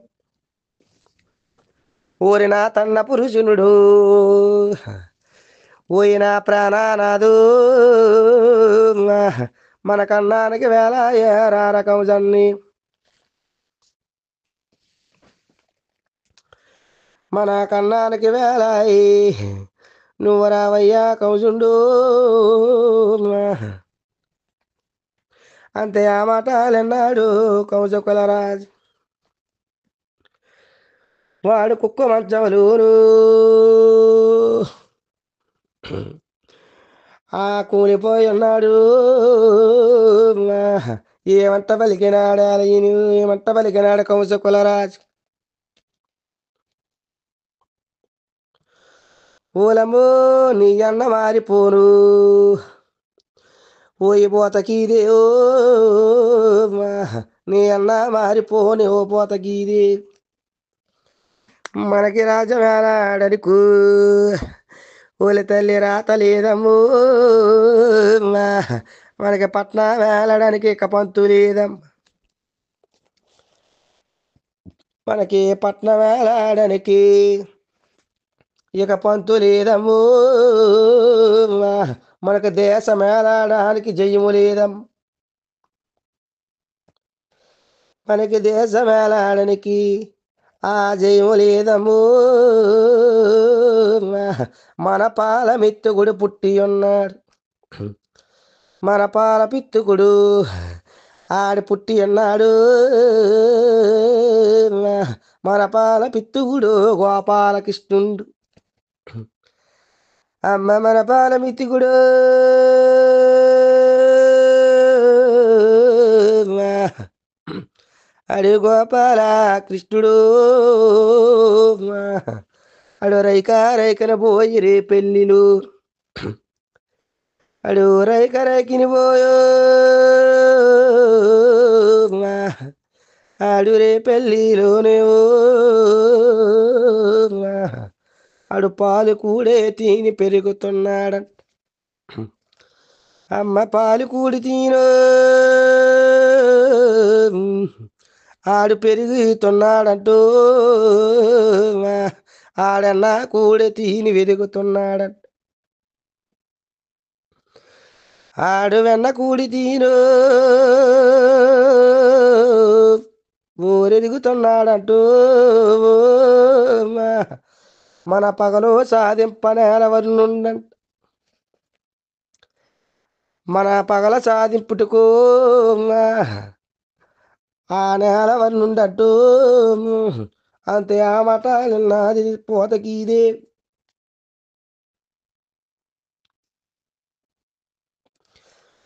ఊరి నా తన్న పురుషునుడు ఊయిన ప్రాణానాదు మన కన్నానికి వేళ ఏరార కౌజన్ని మన కన్నానికి వేళ నువ్వు రావయ్యా కౌజుండు అంతే ఆ మాటలన్నాడు కౌజకుల రాజు వాడు కుక్క మంచవలును ఆ కూలిపోయి ఉన్నాడు ఏమంట పలికినాడు అలగిని ఏమంట పలికినాడు కంసకులరాజు ఓలమ్మో నీ అన్న మారిపోను పోతకీదే ఓ నీ అన్న మారిపోని ఓ పోతకీదే మనకి రాజమేనాడనుకు ఓలి తల్లి రాత లేదమ్ము మనకి పట్నం వేలడానికి ఇక పంతు లేదమ్మ మనకి పట్నం వేలాడనికి ఇక పంతు లేదమ్ము మనకు దేశం వేలాడడానికి జయము లేదమ్మ మనకి దేశం వేలాడనికి ఆ జయము లేదమ్ము మన పాలమిత్తుగుడు పుట్టి ఉన్నాడు మన పాల పిత్తుకుడు ఆడి పుట్టి ఉన్నాడు మన పాల పిత్తుగుడు గోపాలకృష్ణుడు అమ్మ మన పాల మిత్తుకుడు అడు గోపాల కృష్ణుడు అడు రైకన పోయి రే పెళ్ళిలు అడు రైకిని పోయో ఆడు రే పెళ్ళిలోనే ఆడు పాలు కూడే తిని పెరుగుతున్నాడు అమ్మ పాలు కూడి తినో ఆడు పెరుగుతున్నాడంటూ ఆడన్న కూడి తిని వెరుగుతున్నాడంట ఆడు వెన్న కూడి తినో ఊరెదుగుతున్నాడంటూ మన పగలు సాధింపనేలవరునుండంట మన పగల సాధింపుటకు ఆ నేలవరునుండట్టు అంతే ఆ మాట నాది పోతకీదే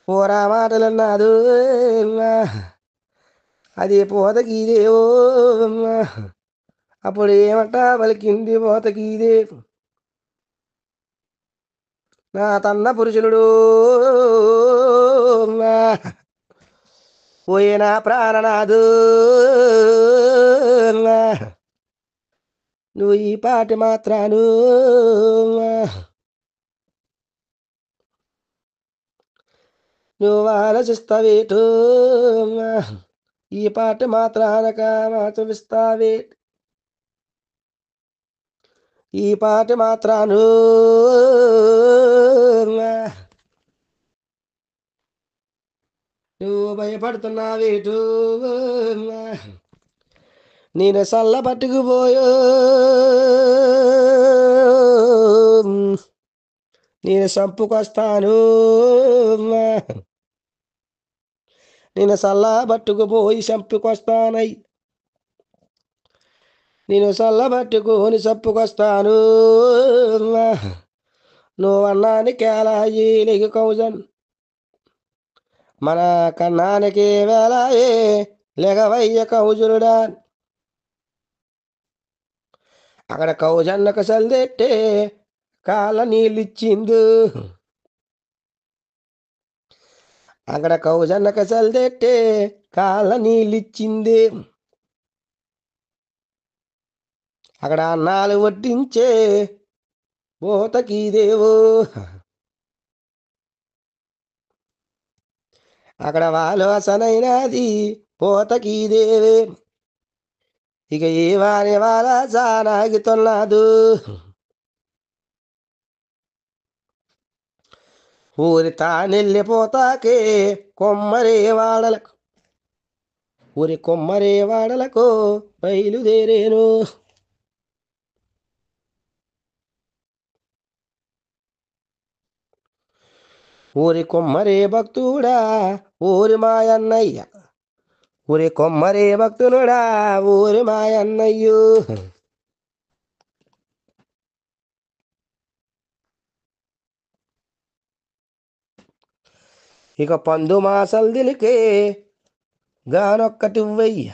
పోరా మాటలన్నాదు అది పోతకీదేవో అప్పుడు ఏమంట పలికింది పోతకీదే నా తన్న పురుషులుడు పోయిన ప్రాణనాదు నువ్వు ఈ పాటి మాత్రాను నువ్వు ఆలోచిస్తావేటు ఈ పాటి మాత్రానక చూపిస్తావేటు ఈ పాటి మాత్రాను నువ్వు భయపడుతున్నావేటు నేను సల్ల పట్టుకుపోయో నేను చంపుకొస్తాను నేను సల్లా పట్టుకుపోయి చంపుకొస్తానై నేను సల్ల పట్టుకొని చంపుకొస్తాను నువ్వు అన్నానికి ఎలాయి లేక కౌజన్ మన కన్నానికి వేలాయే లేగవయ్య కౌజునుడా అక్కడ కౌజన్నకు చల్దెట్టే కాళ్ళ నీళ్ళిచ్చిందు అక్కడ కౌజన్నకు చల్దెట్టే కాళ్ళ నీళ్ళిచ్చింది అక్కడ అన్నాలు వడ్డించే పోతకీదేవో అక్కడ వాలోసనైనది పోతకీదేవే ఇక ఏ వారి వాళ్ళ సానాగుతున్నాదు ఊరి తానెళ్ళిపోతాకే కొమ్మరే వాడలకు ఊరి కొమ్మరే వాడలకు బయలుదేరేను ఊరి కొమ్మరే భక్తుడా ఊరి మాయన్నయ్య ఊరి కొమ్మరే భక్తునుడా ఊరి మాయన్నయ్యో ఇక పందు మాసలు దిలికే గానొక్కటి వెయ్యి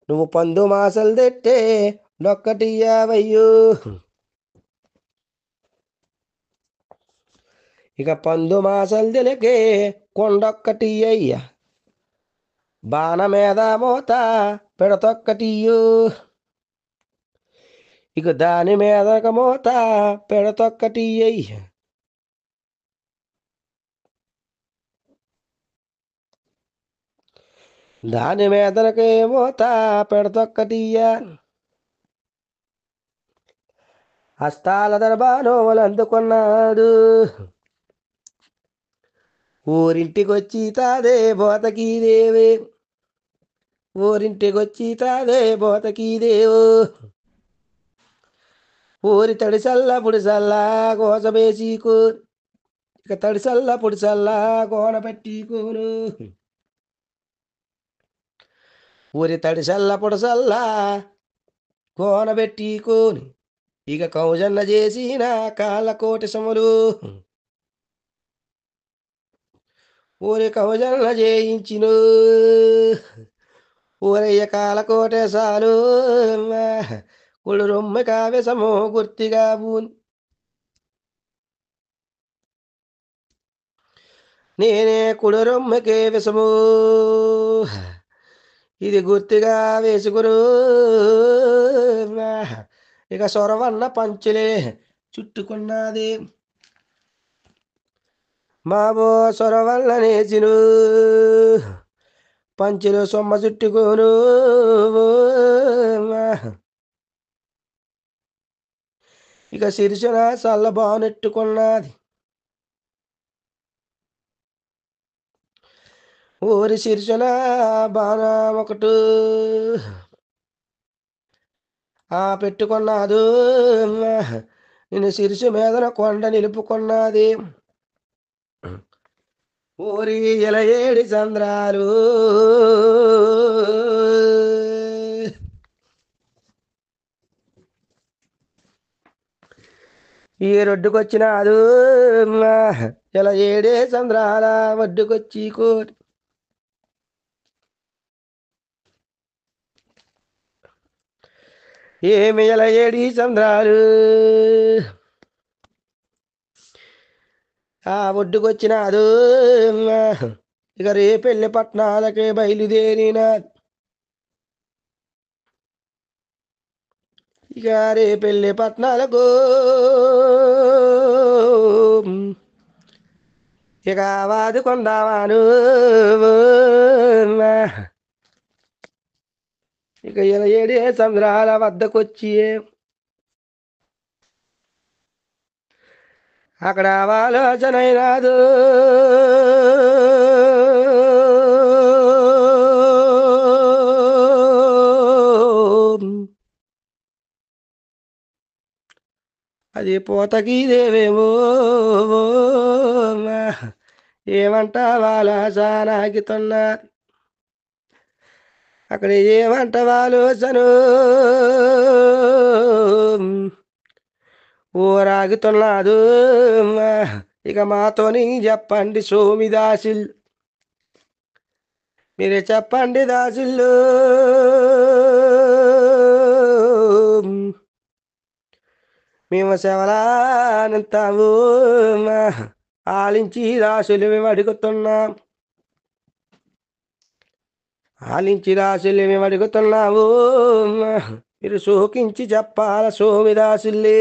నువ్వు పందు మాసలు తెట్టే నొక్కటి 50. ఇక పందు మాసలు దిలికే కొండొక్కటి అయ్య బాణ మీద మోత పెడతొక్కటియు ఇక దాని మీదక మోత పెడతొక్కటి అయ్య దాని మీదకే మోత పెడతొక్కటియ్య హస్తాల దర్బానోలు అందుకున్నాడు ఊరింటికొచ్చి తాదే బోతకీ దేవే ఊరింటికొచ్చి తాదే బోతకీ దేవు ఊరి తడిసల్ల పుడిసల్లా కోసమేసీకు ఇక తడిసల్ల పుడిసల్లా కోన పెట్టీకోను ఊరి తడిసల్ల పుడిసల్లా కోన పెట్టీకోని ఇక కౌజన్న చేసిన కాళ్ళ కోటి సములు ఊరి కౌజన్న చేయించిను ఊరయ్య కాల కోటేశాలు కుళ్ళు రొమ్మ కావ్యసము గుర్తిగా బూన్ నేనే కుడు రొమ్మకే విషము ఇది గుర్తిగా వేసుకురు ఇక సొరవన్న పంచులే చుట్టుకున్నది మాబో సొరవల్ల నేసిను పంచులు సొమ్మ చుట్టుకోను ఇక సిరిసిన చల్ల బానెట్టుకున్నది ఊరి సిరిసిన బాణం ఒకటి పెట్టుకున్నాదు నేను సిరిసి మీదన కొండ నిలుపుకున్నది ఊరి ఇలా ఏడి చంద్రాలు ఈ రొడ్డుకొచ్చినాదు ఇలా ఏడే చంద్రాల వడ్డుకొచ్చి కోరి ఏమి ఇలా ఏడి చంద్రాలు ఒడ్డుకొచ్చినాదు ఇక రేపెళ్ళి పట్నాలకే బయలుదేరిన ఇక రేపెళ్ళి పట్నాలకు ఇక వాదుకొందామాను ఇక ఇలా ఏడే చంద్రాల వద్దకొచ్చి అక్కడ ఆలోచనైనాదు అది పోతకీ దేవేమో ఏమంట ఆలోచనాగితున్నారు అక్కడ ఏమంట ఆలోచన ఊరాగుతున్నాడు ఇక మాతోని చెప్పండి సోమిదాసుల్ మీరే చెప్పండి దాసులు మేము శవలానంతాము ఆలించి దాసులు మేము అడుగుతున్నాం ఆలించి దాసులు మేము అడుగుతున్నాము మీరు సోకించి చెప్పాల సోమిదాసులే